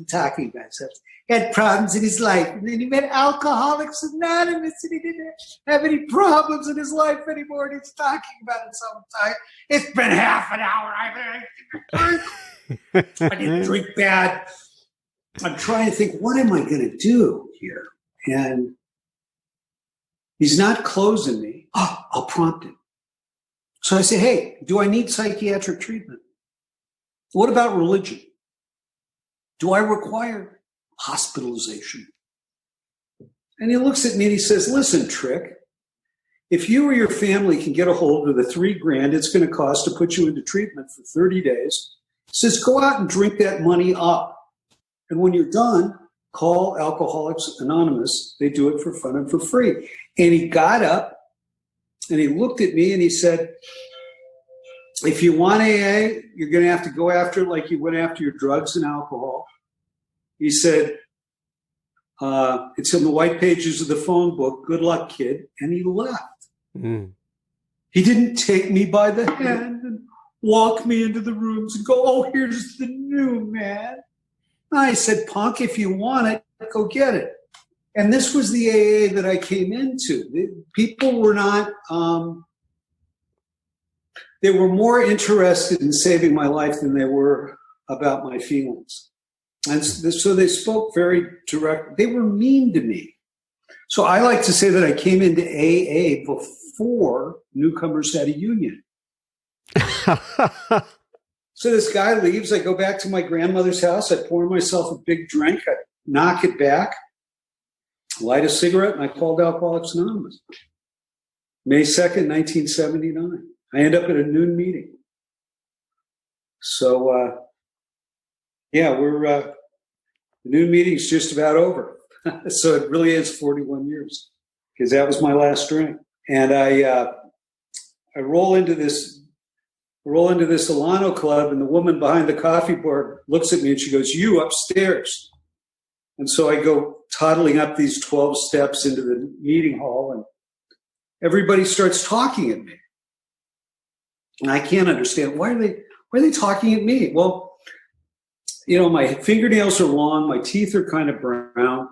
[SPEAKER 1] He had problems in his life, and then he met Alcoholics Anonymous, and he didn't have any problems in his life anymore. And he's talking about it some time. It's been half an hour. I didn't drink bad. I'm trying to think, what am I going to do here? And he's not closing me. Oh, I'll prompt him. So I say, hey, do I need psychiatric treatment? What about religion? Do I require hospitalization? And he looks at me and he says, listen, Trick, if you or your family can get a hold of the $3,000 it's going to cost to put you into treatment for 30 days, he says, go out and drink that money up. And when you're done, call Alcoholics Anonymous. They do it for fun and for free. And he got up and he looked at me and he said, if you want AA, you're going to have to go after it like you went after your drugs and alcohol. He said, it's in the white pages of the phone book. Good luck, kid. And he left. Mm. He didn't take me by the hand and walk me into the rooms and go, oh, here's the new man. I said, punk, if you want it, go get it. And this was the AA that I came into. People were not, they were more interested in saving my life than they were about my feelings. And so they spoke very direct. They were mean to me. So I like to say that I came into AA before newcomers had a union. So this guy leaves. I go back to my grandmother's house. I pour myself a big drink. I knock it back, light a cigarette, and I called Alcoholics Anonymous. May 2nd, 1979. I end up at a noon meeting. So, the noon meeting's just about over. So it really is 41 years because that was my last drink. And I roll into this Alano club, and the woman behind the coffee bar looks at me and she goes, you upstairs. And so I go toddling up these 12 steps into the meeting hall, and everybody starts talking at me. And I can't understand, why are they talking at me? Well, my fingernails are long, my teeth are kind of brown.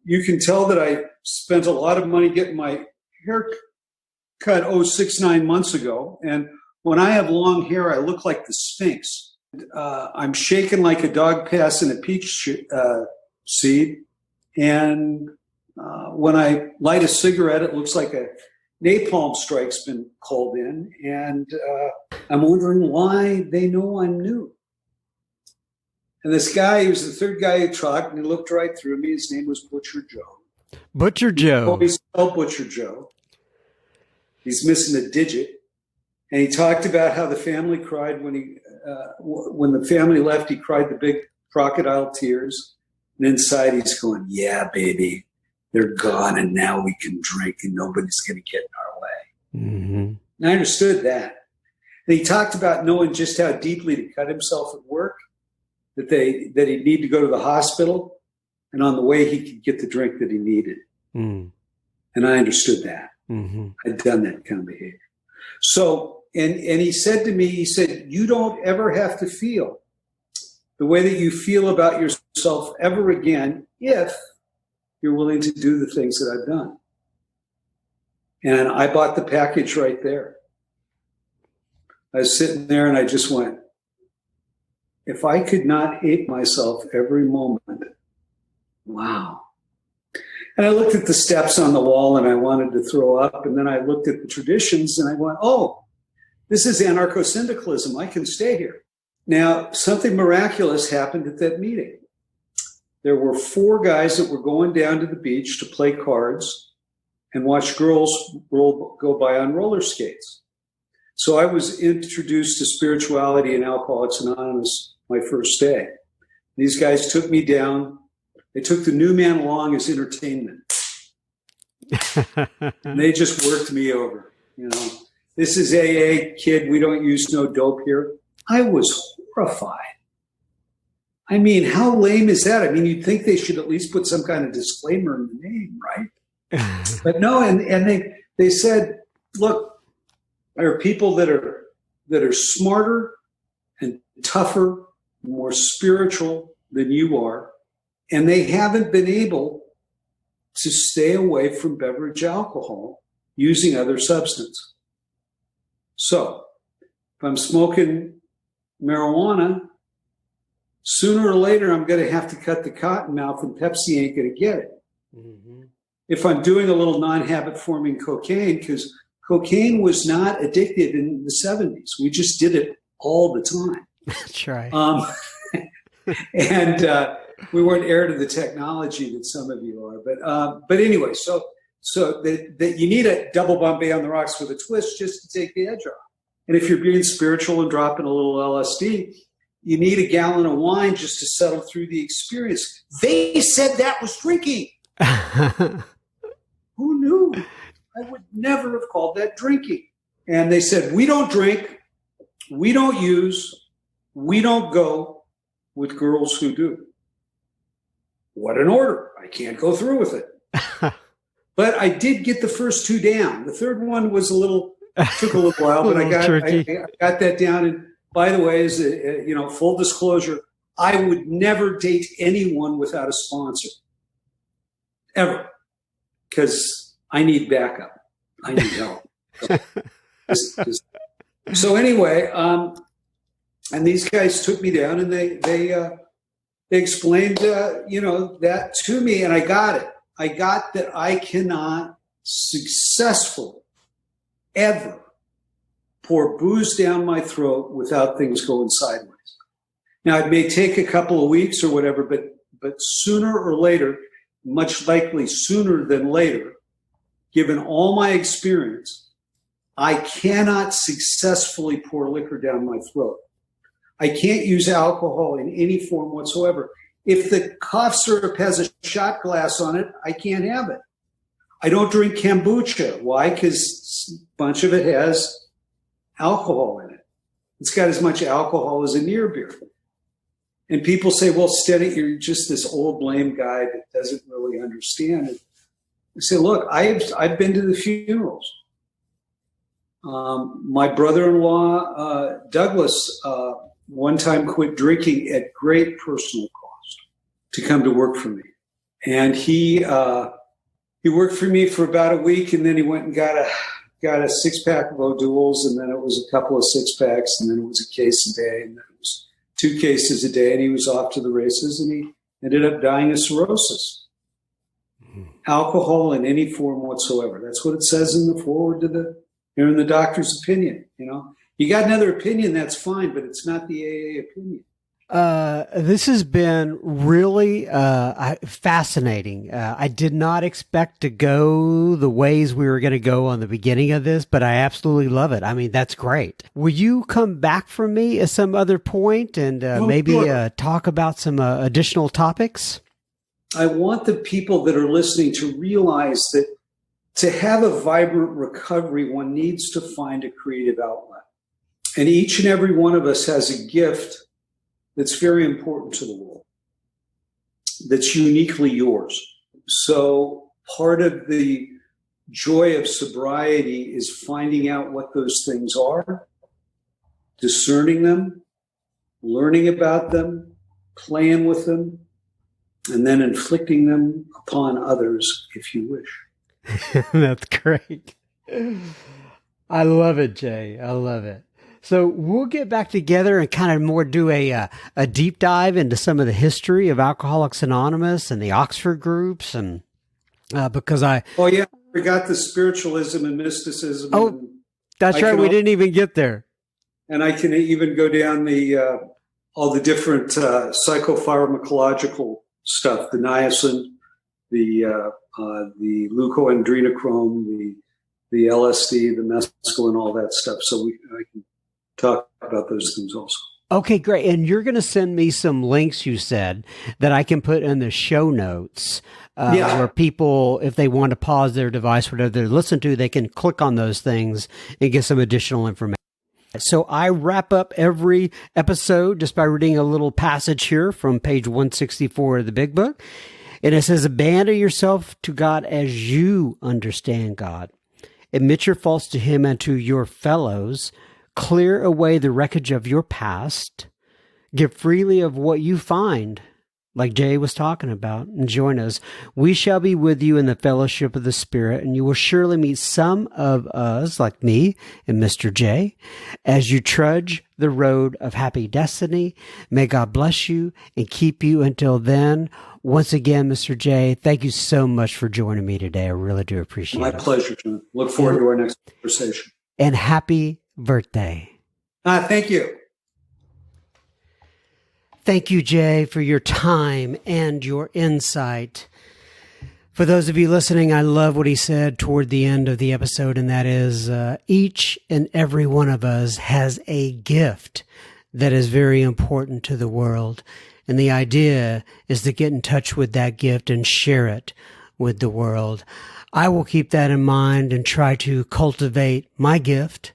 [SPEAKER 1] You can tell that I spent a lot of money getting my hair cut 6-9 months ago. And when I have long hair, I look like the Sphinx. I'm shaking like a dog passing a peach seed. And when I light a cigarette, it looks like a napalm strike's been called in. And I'm wondering why they know I'm new. And this guy, he was the third guy who talked, and he looked right through me. His name was Butcher Joe.
[SPEAKER 2] Butcher Joe.
[SPEAKER 1] Always called Butcher Joe. He's missing a digit. And he talked about how the family cried when the family left, he cried the big crocodile tears. And inside he's going, yeah, baby, they're gone, and now we can drink, and nobody's going to get in our way.
[SPEAKER 2] Mm-hmm.
[SPEAKER 1] And I understood that. And he talked about knowing just how deeply to cut himself at work, that he'd need to go to the hospital, and on the way he could get the drink that he needed. Mm. And I understood that. Mm-hmm. I'd done that kind of behavior. So, and he said to me, he said, you don't ever have to feel the way that you feel about yourself ever again if you're willing to do the things that I've done. And I bought the package right there. I was sitting there and I just went, if I could not hate myself every moment, wow. And I looked at the steps on the wall and I wanted to throw up. And then I looked at the traditions and I went, oh, this is anarcho-syndicalism. I can stay here. Now, something miraculous happened at that meeting. There were 4 guys that were going down to the beach to play cards and watch girls go by on roller skates. So I was introduced to spirituality and Alcoholics Anonymous my first day. These guys took me down. They took the new man along as entertainment. And they just worked me over. You know, this is AA, kid. We don't use no dope here. I was horrified. I mean, how lame is that? I mean, you'd think they should at least put some kind of disclaimer in the name, right? But no, and they said, look, there are people that are smarter and tougher, more spiritual than you are, and they haven't been able to stay away from beverage alcohol using other substance. So if I'm smoking marijuana, sooner or later I'm going to have to cut the cotton mouth, and Pepsi ain't going to get it. Mm-hmm. If I'm doing a little non-habit forming cocaine, because cocaine was not addictive in the 70s. We just did it all the time.
[SPEAKER 2] That's right.
[SPEAKER 1] And we weren't heir to the technology that some of you are. But anyway, so that you need a double Bombay on the rocks with a twist just to take the edge off. And if you're being spiritual and dropping a little LSD, you need a gallon of wine just to settle through the experience. They said that was drinking. Who knew? I would never have called that drinking. And they said, we don't drink, we don't use, we don't go with girls who do. What an order. I can't go through with it. But I did get the first 2 down. The third one was took a little while, but I got that down. And by the way, as full disclosure, I would never date anyone without a sponsor. Ever. Because I need backup. I need help. So anyway, and these guys took me down and they explained, that to me, and I got it. I got that I cannot successfully ever pour booze down my throat without things going sideways. Now, it may take a couple of weeks or whatever, but sooner or later, much likely sooner than later, given all my experience, I cannot successfully pour liquor down my throat. I can't use alcohol in any form whatsoever. If the cough syrup has a shot glass on it, I can't have it. I don't drink kombucha. Why? Because a bunch of it has alcohol in it. It's got as much alcohol as a near beer. And people say, well, Steady, you're just this old lame guy that doesn't really understand it. I say, look, I've been to the funerals. My brother-in-law, Douglas, one time quit drinking at great personal cost to come to work for me. And he worked for me for about a week, and then he went and got a 6-pack of O'Doul's, and then it was a couple of 6-packs, and then it was a case a day, and then it was 2 cases a day, and he was off to the races, and he ended up dying of cirrhosis. Alcohol in any form whatsoever. That's what it says in the foreword to in the doctor's opinion. You got another opinion, that's fine, but it's not the AA opinion.
[SPEAKER 2] This has been really fascinating. I did not expect to go the ways we were going to go on the beginning of this, but I absolutely love it. I mean, that's great. Will you come back for me at some other point and maybe
[SPEAKER 1] sure.
[SPEAKER 2] talk about some additional topics?
[SPEAKER 1] I want the people that are listening to realize that to have a vibrant recovery, one needs to find a creative outlet. And each and every one of us has a gift that's very important to the world, that's uniquely yours. So part of the joy of sobriety is finding out what those things are, discerning them, learning about them, playing with them, and then inflicting them upon others if you wish.
[SPEAKER 2] That's great. I love it, Jay. I love it. So we'll get back together and kind of more do a deep dive into some of the history of Alcoholics Anonymous and the Oxford groups, and because I
[SPEAKER 1] forgot the spiritualism and mysticism.
[SPEAKER 2] Oh,
[SPEAKER 1] and
[SPEAKER 2] that's right. We didn't even get there.
[SPEAKER 1] And I can even go down the all the different psychopharmacological stuff: the niacin, the leucoadrenochrome, the LSD, the mescaline, all that stuff. So I can talk about those things also.
[SPEAKER 2] Okay, great. And you're going to send me some links, you said, that I can put in the show notes where people, if they want to pause their device, whatever they're listening to, they can click on those things and get some additional information. So I wrap up every episode just by reading a little passage here from page 164 of the Big Book. And it says, abandon yourself to God as you understand God. Admit your faults to Him and to your fellows. Clear away the wreckage of your past. Give freely of what you find, like Jay was talking about, and join us. We shall be with you in the fellowship of the Spirit, and you will surely meet some of us, like me and Mr. J, as you trudge the road of happy destiny. May God bless you and keep you until then. Once again, Mr. J, thank you so much for joining me today. I really do appreciate it.
[SPEAKER 1] My pleasure, John. Look forward to our next conversation.
[SPEAKER 2] And happy birthday.
[SPEAKER 1] Thank you.
[SPEAKER 2] Thank you, Jay, for your time and your insight. For those of you listening, I love what he said toward the end of the episode, and that is each and every one of us has a gift that is very important to the world. And the idea is to get in touch with that gift and share it with the world. I will keep that in mind and try to cultivate my gift,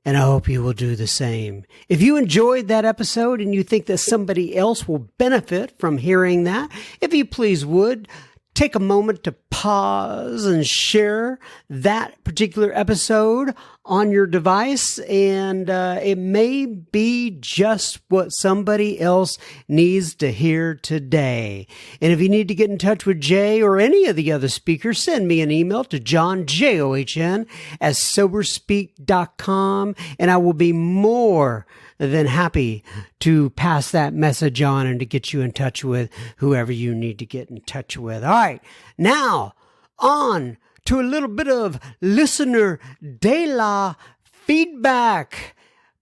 [SPEAKER 2] and I hope you will do the same. If you enjoyed that episode and you think that somebody else will benefit from hearing that, if you please would, take a moment to pause and share that particular episode on your device, and it may be just what somebody else needs to hear today. And if you need to get in touch with Jay or any of the other speakers, send me an email to John, John, at soberspeak.com, and I will be more than happy to pass that message on and to get you in touch with whoever you need to get in touch with. All right, now on to a little bit of listener de la feedback.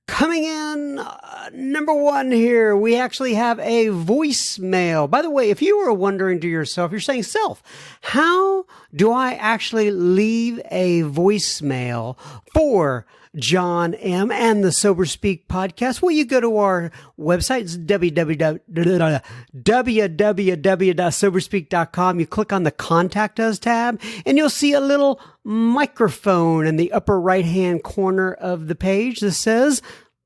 [SPEAKER 2] Coming in, number one here, we actually have a voicemail. By the way, if you were wondering to yourself, you're saying, self, how do I actually leave a voicemail for John M. and the Sober Speak podcast? Well, you go to our website. It's www.soberspeak.com. You click on the Contact Us tab, and you'll see a little microphone in the upper right-hand corner of the page that says,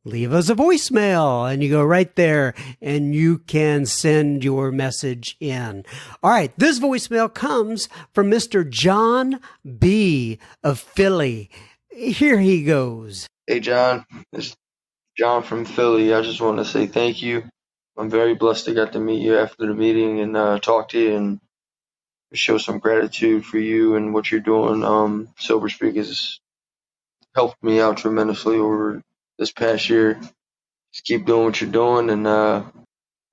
[SPEAKER 2] leave us a voicemail. And you go right there, and you can send your message in. All right, this voicemail comes from Mr. John B. of Philly. Here he goes.
[SPEAKER 3] Hey, John. It's John from Philly. I just want to say thank you. I'm very blessed I got to meet you after the meeting and talk to you and show some gratitude for you and what you're doing. Sober Speak has helped me out tremendously over this past year. Just keep doing what you're doing, and I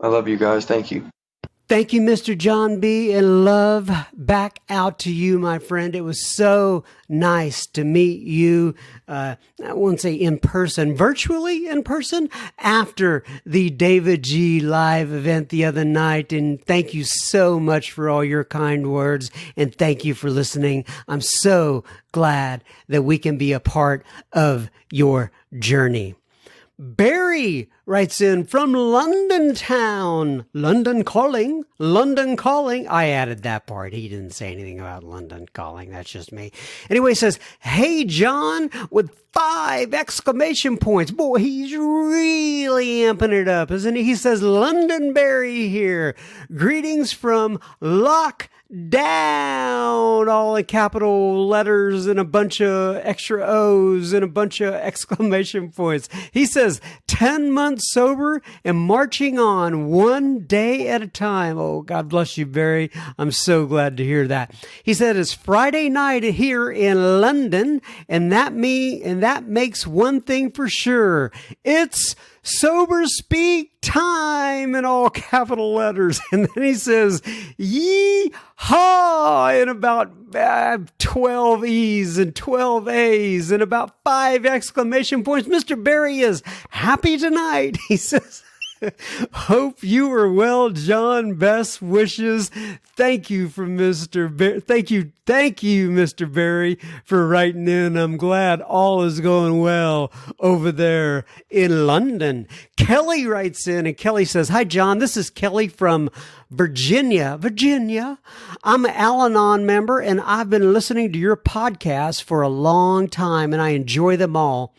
[SPEAKER 3] love you guys. Thank you.
[SPEAKER 2] Thank you, Mr. John B., and love back out to you, my friend. It was so nice to meet you. I won't say in person, virtually in person, after the David G. live event the other night. And thank you so much for all your kind words, and thank you for listening. I'm so glad that we can be a part of your journey. Barry writes in from London town. London calling. I added that part. He didn't say anything about London calling. That's just me. Anyway, he says, "Hey, John," with 5 exclamation points. Boy, he's really amping it up, isn't he? He says, "London Barry here. Greetings from Lockdown," all in capital letters and a bunch of extra O's and a bunch of exclamation points. He says, 10 months sober and marching on one day at a time. Oh, God bless you, Barry. I'm so glad to hear that. He said, "It's Friday night here in London, and that makes one thing for sure. It's sober speak time," in all capital letters. And then he says, "Yee-haw," in about 12 E's and 12 A's and about 5 exclamation points. Mr. Barry is happy tonight. He says, "Hope you are well, John. Best wishes." Thank you from Mr. Thank you, Mr. Barry, for writing in. I'm glad all is going well over there in London. Kelly writes in, and Kelly says, "Hi, John. This is Kelly from Virginia. I'm an Al-Anon member, and I've been listening to your podcast for a long time, and I enjoy them all.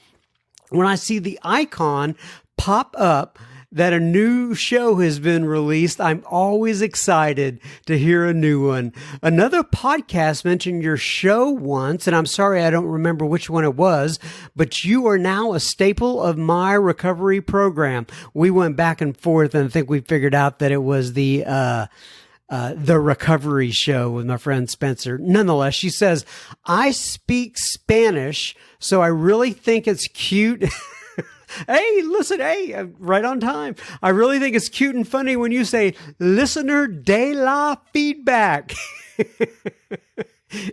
[SPEAKER 2] When I see the icon pop up that a new show has been released, I'm always excited to hear a new one. Another podcast mentioned your show once, and I'm sorry I don't remember which one it was, but you are now a staple of my recovery program." We went back and forth, and I think we figured out that it was the recovery show with my friend Spencer. Nonetheless, she says, "I speak Spanish, so I really think it's cute." Hey, listen, right on time. "I really think it's cute and funny when you say listener de la feedback."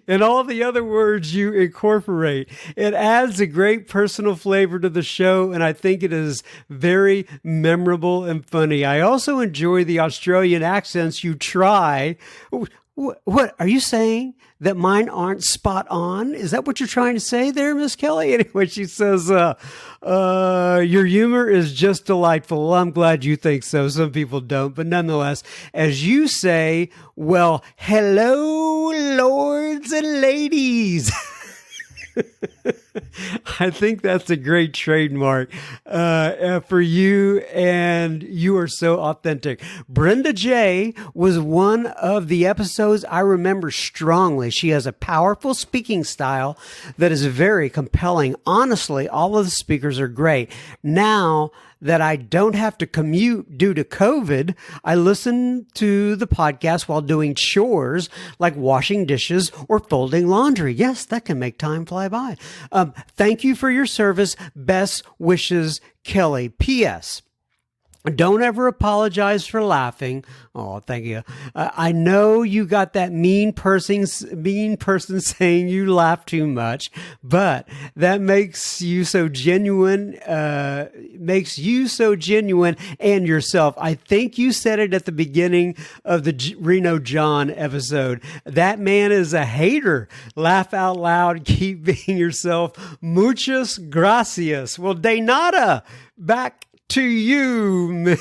[SPEAKER 2] And all the other words you incorporate. It adds a great personal flavor to the show, and I think it is very memorable and funny. I also enjoy the Australian accents you try. What are you saying? That mine aren't spot on? Is that what you're trying to say there, Miss Kelly? Anyway, she says, your humor is just delightful." Well, I'm glad you think so. Some people don't. But nonetheless, as you say, well, hello, lords and ladies. I think that's a great trademark for you, and you are so authentic. Brenda J. was one of the episodes I remember strongly. She has a powerful speaking style that is very compelling. Honestly, all of the speakers are great. Now that I don't have to commute due to COVID, I listen to the podcast while doing chores like washing dishes or folding laundry. Yes, that can make time fly by. Thank you for your service. Best wishes, Kelly. P.S. Don't ever apologize for laughing. Oh, thank you. I know you got that mean person saying you laugh too much, but that makes you so genuine, and yourself. I think you said it at the beginning of the Reno John episode. That man is a hater. Laugh out loud. Keep being yourself. Muchas gracias. Well, de nada. Back to you,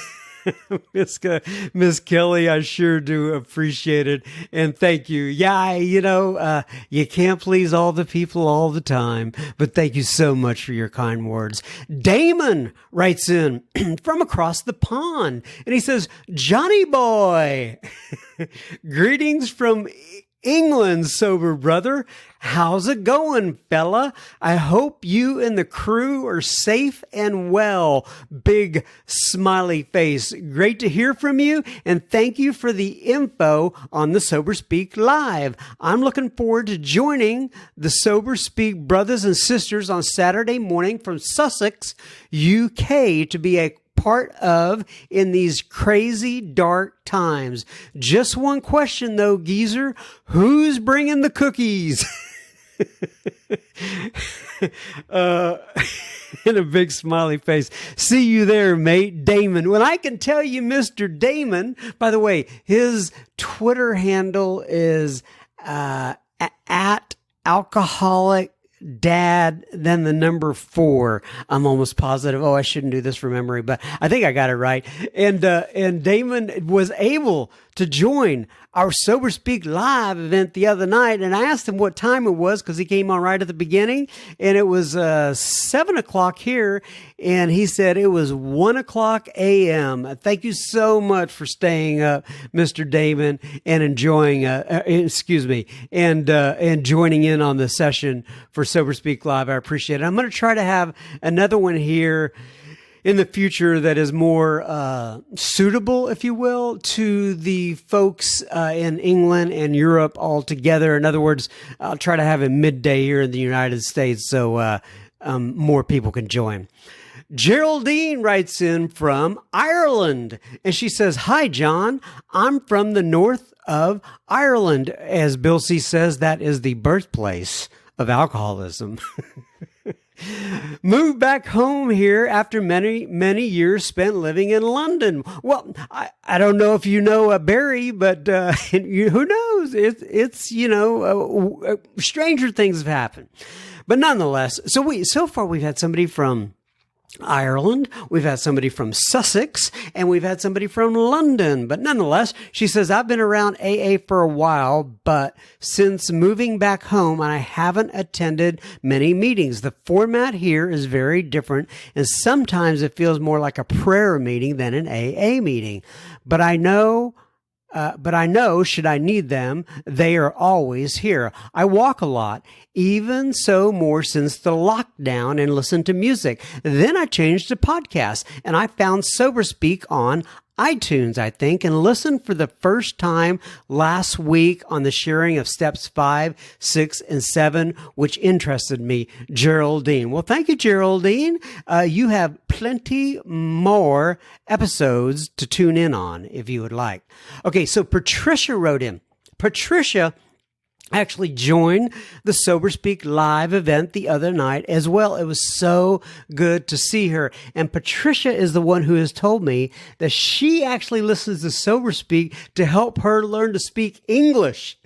[SPEAKER 2] Miss Kelly. I sure do appreciate it, and thank you. Yeah, you can't please all the people all the time, but thank you so much for your kind words. Damon writes in from across the pond, and he says, "Johnny boy, greetings from England, sober brother. How's it going, fella? I hope you and the crew are safe and well." Big smiley face. Great to hear from you, and thank you for the info on the Sober Speak Live. I'm looking forward to joining the Sober Speak brothers and sisters on Saturday morning from Sussex, UK, to be a part of in these crazy, dark times. Just one question, though, geezer. Who's bringing the cookies? And a big smiley face. See you there, mate. Damon. Well, I can tell you, Mr. Damon, by the way, his Twitter handle is at alcoholic dad, then the number 4. I'm almost positive. Oh, I shouldn't do this from memory, but I think I got it right. And Damon was able to join our Sober Speak Live event the other night. And I asked him what time it was because he came on right at the beginning, and it was 7 o'clock here. And he said it was 1 o'clock a.m. Thank you so much for staying up, Mr. Damon, and enjoying, and joining in on the session for Sober Speak Live. I appreciate it. I'm going to try to have another one here in the future that is more suitable, if you will, to the folks in England and Europe all together. In other words, I'll try to have it midday here in the United States so more people can join. Geraldine writes in from Ireland, and she says, "Hi, John. I'm from the north of Ireland." As Bill C. says, that is the birthplace of alcoholism. Moved back home here after many, many years spent living in London. Well, I don't know if you know Barry, but who knows? It's stranger things have happened. But nonetheless, so far we've had somebody from Ireland, we've had somebody from Sussex, and we've had somebody from London. But nonetheless, she says, I've been around AA for a while, but since moving back home, I haven't attended many meetings. The format here is very different, and sometimes it feels more like a prayer meeting than an AA meeting. But I know, should I need them, they are always here. I walk a lot, even so more since the lockdown, and listen to music. Then I changed to podcasts, and I found Sober Speak on iTunes, I think, and listened for the first time last week on the sharing of steps 5, 6, and 7, which interested me. Geraldine. Well, thank you, Geraldine. You have plenty more episodes to tune in on if you would like. Okay, so Patricia wrote in. Patricia actually joined the Sober Speak Live event the other night as well. It was so good to see her. And Patricia is the one who has told me that she actually listens to Sober Speak to help her learn to speak English.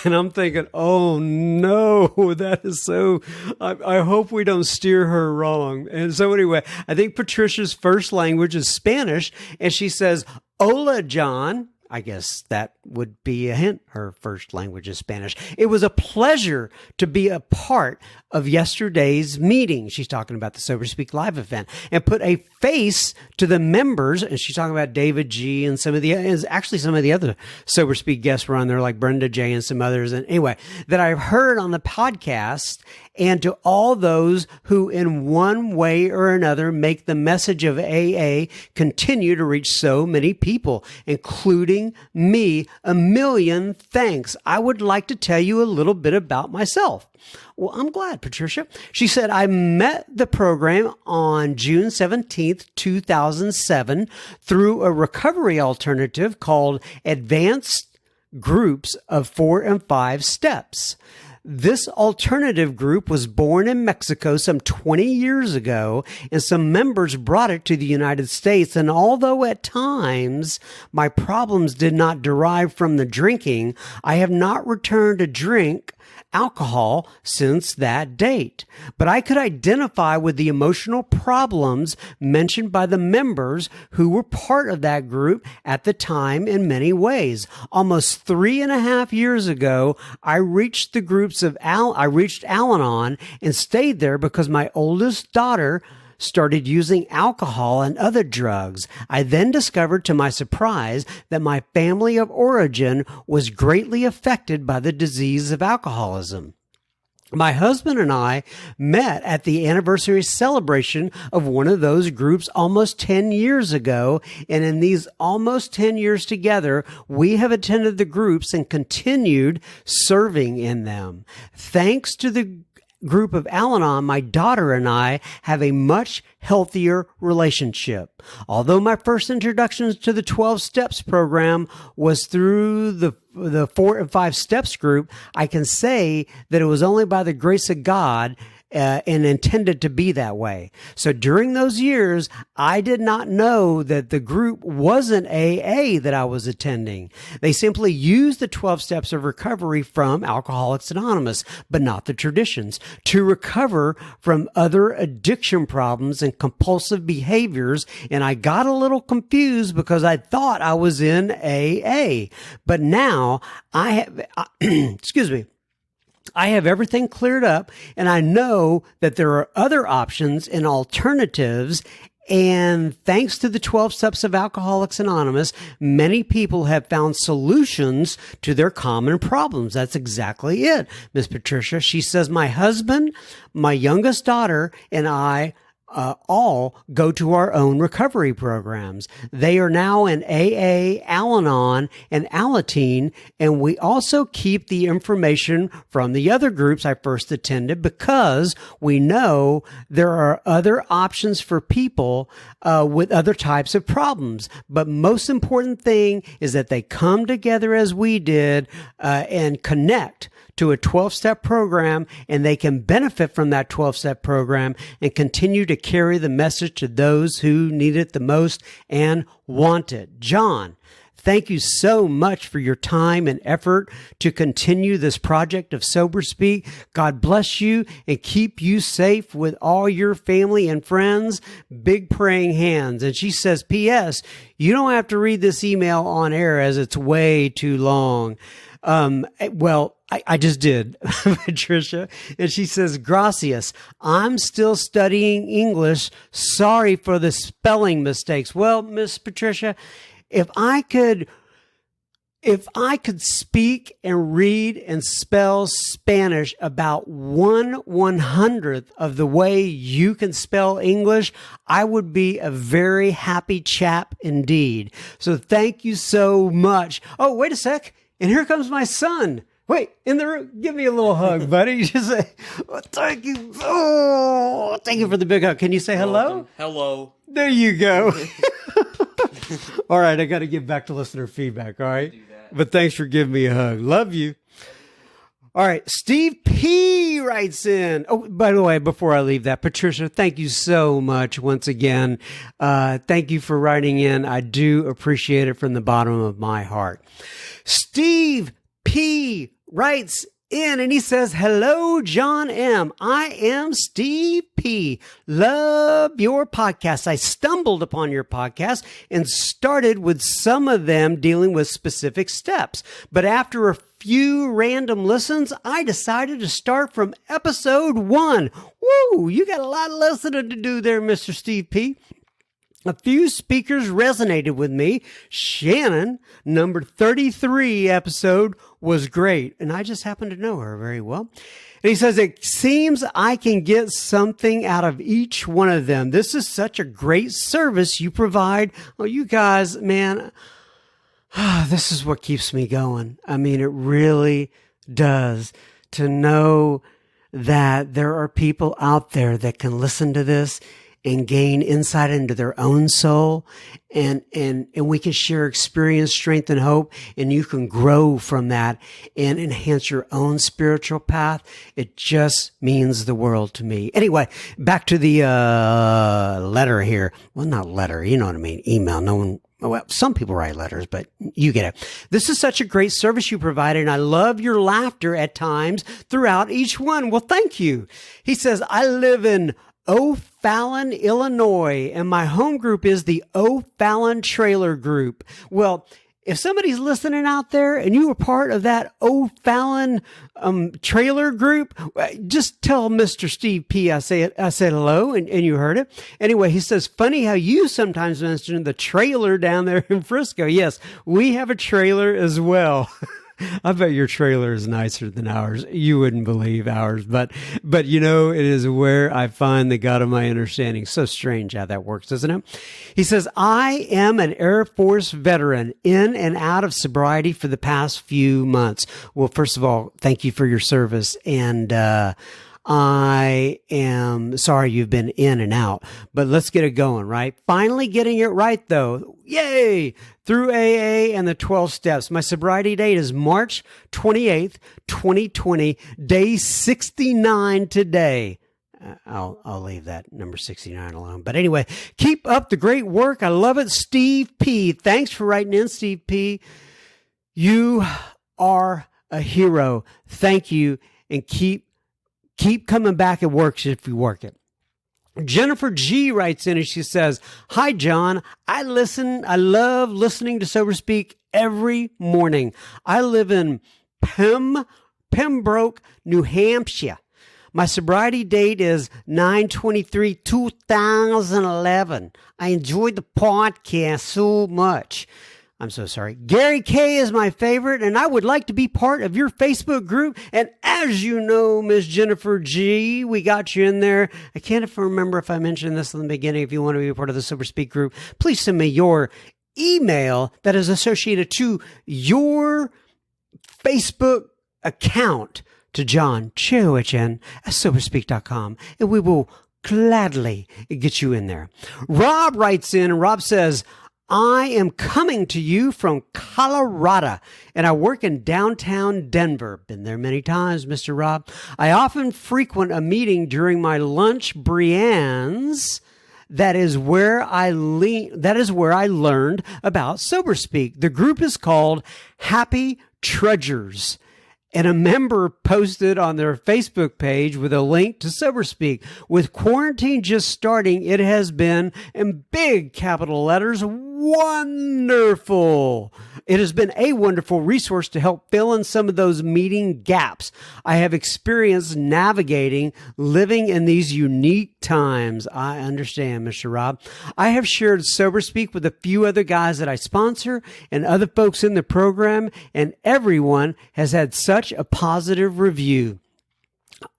[SPEAKER 2] And I'm thinking, oh no, that is so, I hope we don't steer her wrong. And so anyway, I think Patricia's first language is Spanish, and she says, "Hola, John." I guess that would be a hint. Her first language is Spanish. It was a pleasure to be a part of yesterday's meeting. She's talking about the Sober Speak Live event, and put a face to the members. And she's talking about David G. and some of the other Sober Speak guests were on there, like Brenda J. and some others. And anyway, that I've heard on the podcast, and to all those who in one way or another make the message of AA continue to reach so many people, including me. A million thanks. I would like to tell you a little bit about myself. Well, I'm glad, Patricia. She said, I met the program on June 17th, 2007 through a recovery alternative called Advanced Groups of 4 and 5 Steps. This alternative group was born in Mexico some 20 years ago, and some members brought it to the United States. And although at times my problems did not derive from the drinking, I have not returned to drink alcohol since that date. But I could identify with the emotional problems mentioned by the members who were part of that group at the time in many ways. Almost 3.5 years ago, I reached Al-Anon and stayed there because my oldest daughter started using alcohol and other drugs. I then discovered to my surprise that my family of origin was greatly affected by the disease of alcoholism. My husband and I met at the anniversary celebration of one of those groups almost 10 years ago, and in these almost 10 years together, we have attended the groups and continued serving in them. Thanks to the group of Al-Anon, my daughter and I have a much healthier relationship. Although my first introductions to the 12 Steps program was through the 4 and 5 Steps group, I can say that it was only by the grace of God and intended to be that way. So during those years, I did not know that the group wasn't AA that I was attending. They simply used the 12 steps of recovery from Alcoholics Anonymous, but not the traditions, to recover from other addiction problems and compulsive behaviors. And I got a little confused because I thought I was in AA. But now I have, excuse me, I have everything cleared up, and I know that there are other options and alternatives. And thanks to the 12 steps of Alcoholics Anonymous, many people have found solutions to their common problems. That's exactly it, Miss Patricia. She says, my husband, my youngest daughter, and I all go to our own recovery programs. They are now in AA, Al-Anon, and Alateen, and we also keep the information from the other groups I first attended because we know there are other options for people with other types of problems. But most important thing is that they come together as we did and connect to a 12-step program, and they can benefit from that 12-step program and continue to carry the message to those who need it the most and want it. John, thank you so much for your time and effort to continue this project of Sober Speak. God bless you and keep you safe with all your family and friends. Big praying hands. And she says, P.S., you don't have to read this email on air as it's way too long. Well, I just did, Patricia. And she says, gracias. I'm still studying English. Sorry for the spelling mistakes. Well, Miss Patricia, if I could speak and read and spell Spanish about 1/100th of the way you can spell English, I would be a very happy chap indeed. So thank you so much. Oh, wait a sec. And here comes my son. Wait, in the room. Give me a little hug, buddy. Just say, oh, thank you. Oh, thank you for the big hug. Can you say hello?
[SPEAKER 4] Welcome. Hello.
[SPEAKER 2] There you go. All right, I got to get back to listener feedback, all right? But thanks for giving me a hug. Love you. All right, Steve P. writes in. Oh, by the way, before I leave that, Patricia, thank you so much once again. Thank you for writing in. I do appreciate it from the bottom of my heart. Steve P. writes in and he says, hello, John M. I am Steve P. Love your podcast. I stumbled upon your podcast and started with some of them dealing with specific steps. But after a few random listens, I decided to start from episode 1. Woo! You got a lot of listening to do there, Mr. Steve P. A few speakers resonated with me. Shannon, number 33 episode was great. And I just happen to know her very well. And he says, it seems I can get something out of each one of them. This is such a great service you provide. Oh, you guys, man, this is what keeps me going. I mean, it really does, to know that there are people out there that can listen to this and gain insight into their own soul, and we can share experience, strength, and hope, and you can grow from that and enhance your own spiritual path. It just means the world to me. Anyway, back to the letter here. Well, not letter, you know what I mean, email. No one, well, some people write letters, but you get it. This is such a great service you provide, and I love your laughter at times throughout each one. Well, thank you. He says, I live in O'Fallon, Illinois, and my home group is the O'Fallon Trailer Group. Well, if somebody's listening out there and you were part of that O'Fallon trailer group, just tell Mr. Steve P. I said hello, and you heard it. Anyway, he says, funny how you sometimes mention the trailer down there in Frisco. Yes, we have a trailer as well. I bet your trailer is nicer than ours. You wouldn't believe ours, but you know, it is where I find the God of my understanding. So strange how that works, isn't it? He says, I am an Air Force veteran in and out of sobriety for the past few months. Well, first of all, thank you for your service. And, I am sorry you've been in and out, but let's get it going, right? Finally getting it right, though. Yay! Through AA and the 12 steps. My sobriety date is March 28th, 2020, day 69 today. I'll leave that number 69 alone. But anyway, keep up the great work. I love it. Steve P. Thanks for writing in, Steve P. You are a hero. Thank you. And keep coming back. It works if you work it. Jennifer G writes in and she says, "Hi, John. I love listening to Sober Speak every morning. I live in Pembroke, New Hampshire. My sobriety date is 9/23/2011. I enjoyed the podcast so much." I'm so sorry. Gary K is my favorite, and I would like to be part of your Facebook group. And as you know, Miss Jennifer G, we got you in there. I can't remember if I mentioned this in the beginning. If you want to be a part of the Sober Speak group, please send me your email that is associated to your Facebook account to John Chowichin at soberspeak.com, and we will gladly get you in there. Rob writes in, and Rob says, "I am coming to you from Colorado, and I work in downtown Denver." Been there many times, Mr. Rob. "I often frequent a meeting during my lunch breans. That is where I learned about Sober Speak. The group is called Happy Trudgers, and a member posted on their Facebook page with a link to Sober Speak. With quarantine just starting, it has been, in big capital letters, wonderful. It has been a wonderful resource to help fill in some of those meeting gaps I have experienced navigating living in these unique times." I understand, Mr. Rob. "I have shared Sober Speak with a few other guys that I sponsor and other folks in the program, and everyone has had such a positive review.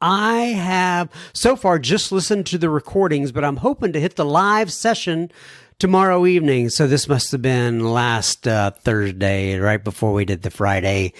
[SPEAKER 2] I have so far just listened to the recordings, but I'm hoping to hit the live session tomorrow evening." So this must have been last Thursday, right before we did the Friday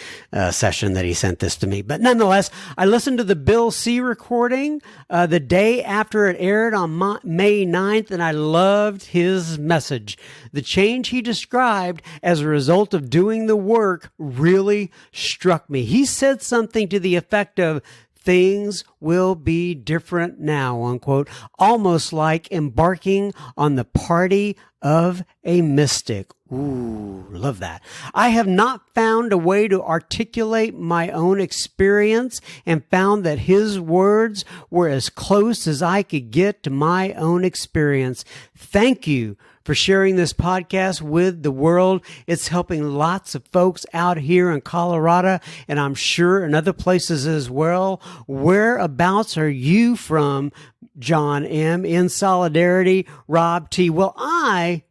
[SPEAKER 2] session that he sent this to me. But nonetheless, I listened to the Bill C recording the day after it aired on May 9th, and I loved his message. The change he described as a result of doing the work really struck me. He said something to the effect of, "Things will be different now," unquote, almost like embarking on the party of a mystic. Ooh, love that. "I have not found a way to articulate my own experience and found that his words were as close as I could get to my own experience. Thank you for sharing this podcast with the world. It's helping lots of folks out here in Colorado, and I'm sure in other places as well. Whereabouts are you from, John M? In solidarity, Rob T." Well, I,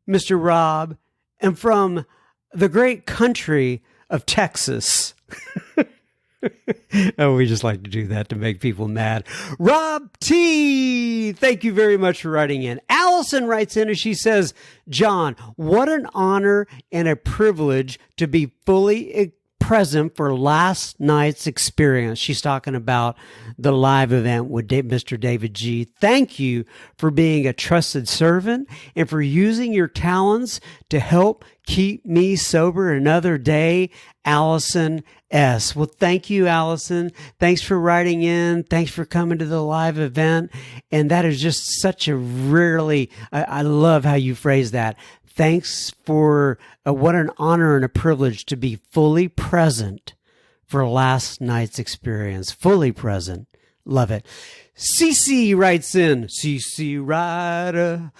[SPEAKER 2] Mr. Rob, am from the great country of Texas. Oh, we just like to do that to make people mad. Rob T, thank you very much for writing in. Allison writes in and she says, "John, what an honor and a privilege to be fully present for last night's experience." She's talking about the live event with Mr. David G. "Thank you for being a trusted servant and for using your talents to help keep me sober another day. Allison S." Well, thank you, Allison. Thanks for writing in. Thanks for coming to the live event. And that is just such a I love how you phrase that. Thanks for what an honor and a privilege to be fully present for last night's experience. Fully present. Love it. CC writes in, CC Ryder.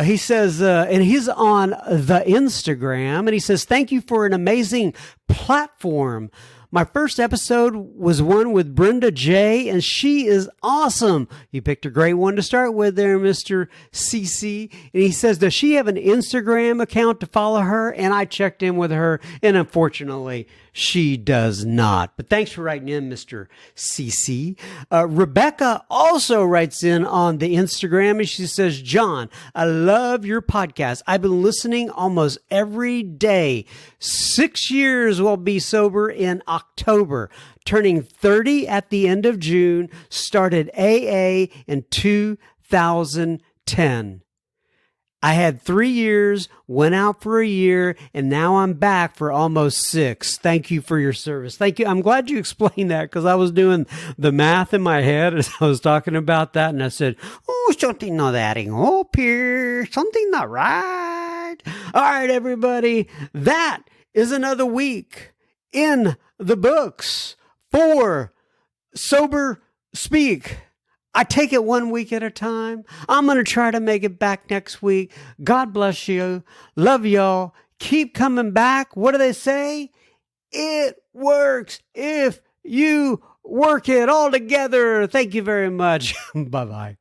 [SPEAKER 2] He says, and he's on the Instagram, and he says, "Thank you for an amazing platform. My first episode was one with Brenda J, and she is awesome." You picked a great one to start with there, Mr. CC. And he says, "Does she have an Instagram account to follow her?" And I checked in with her, and unfortunately, she does not. But thanks for writing in, Mr. CC. Rebecca also writes in on the Instagram, and she says, "John, I love your podcast. I've been listening almost every day. 6 years will be sober in October. turning 30 at the end of June, started AA in 2010. I had 3 years, went out for a year, and now I'm back for almost 6. Thank you for your service. Thank you. I'm glad you explained that because I was doing the math in my head as I was talking about that, and I said, oh, something not adding up here. Something not right. All right, everybody. That is another week in the books for Sober Speak. I take it 1 week at a time. I'm going to try to make it back next week. God bless you. Love y'all. Keep coming back. What do they say? It works if you work it all together. Thank you very much. Bye-bye.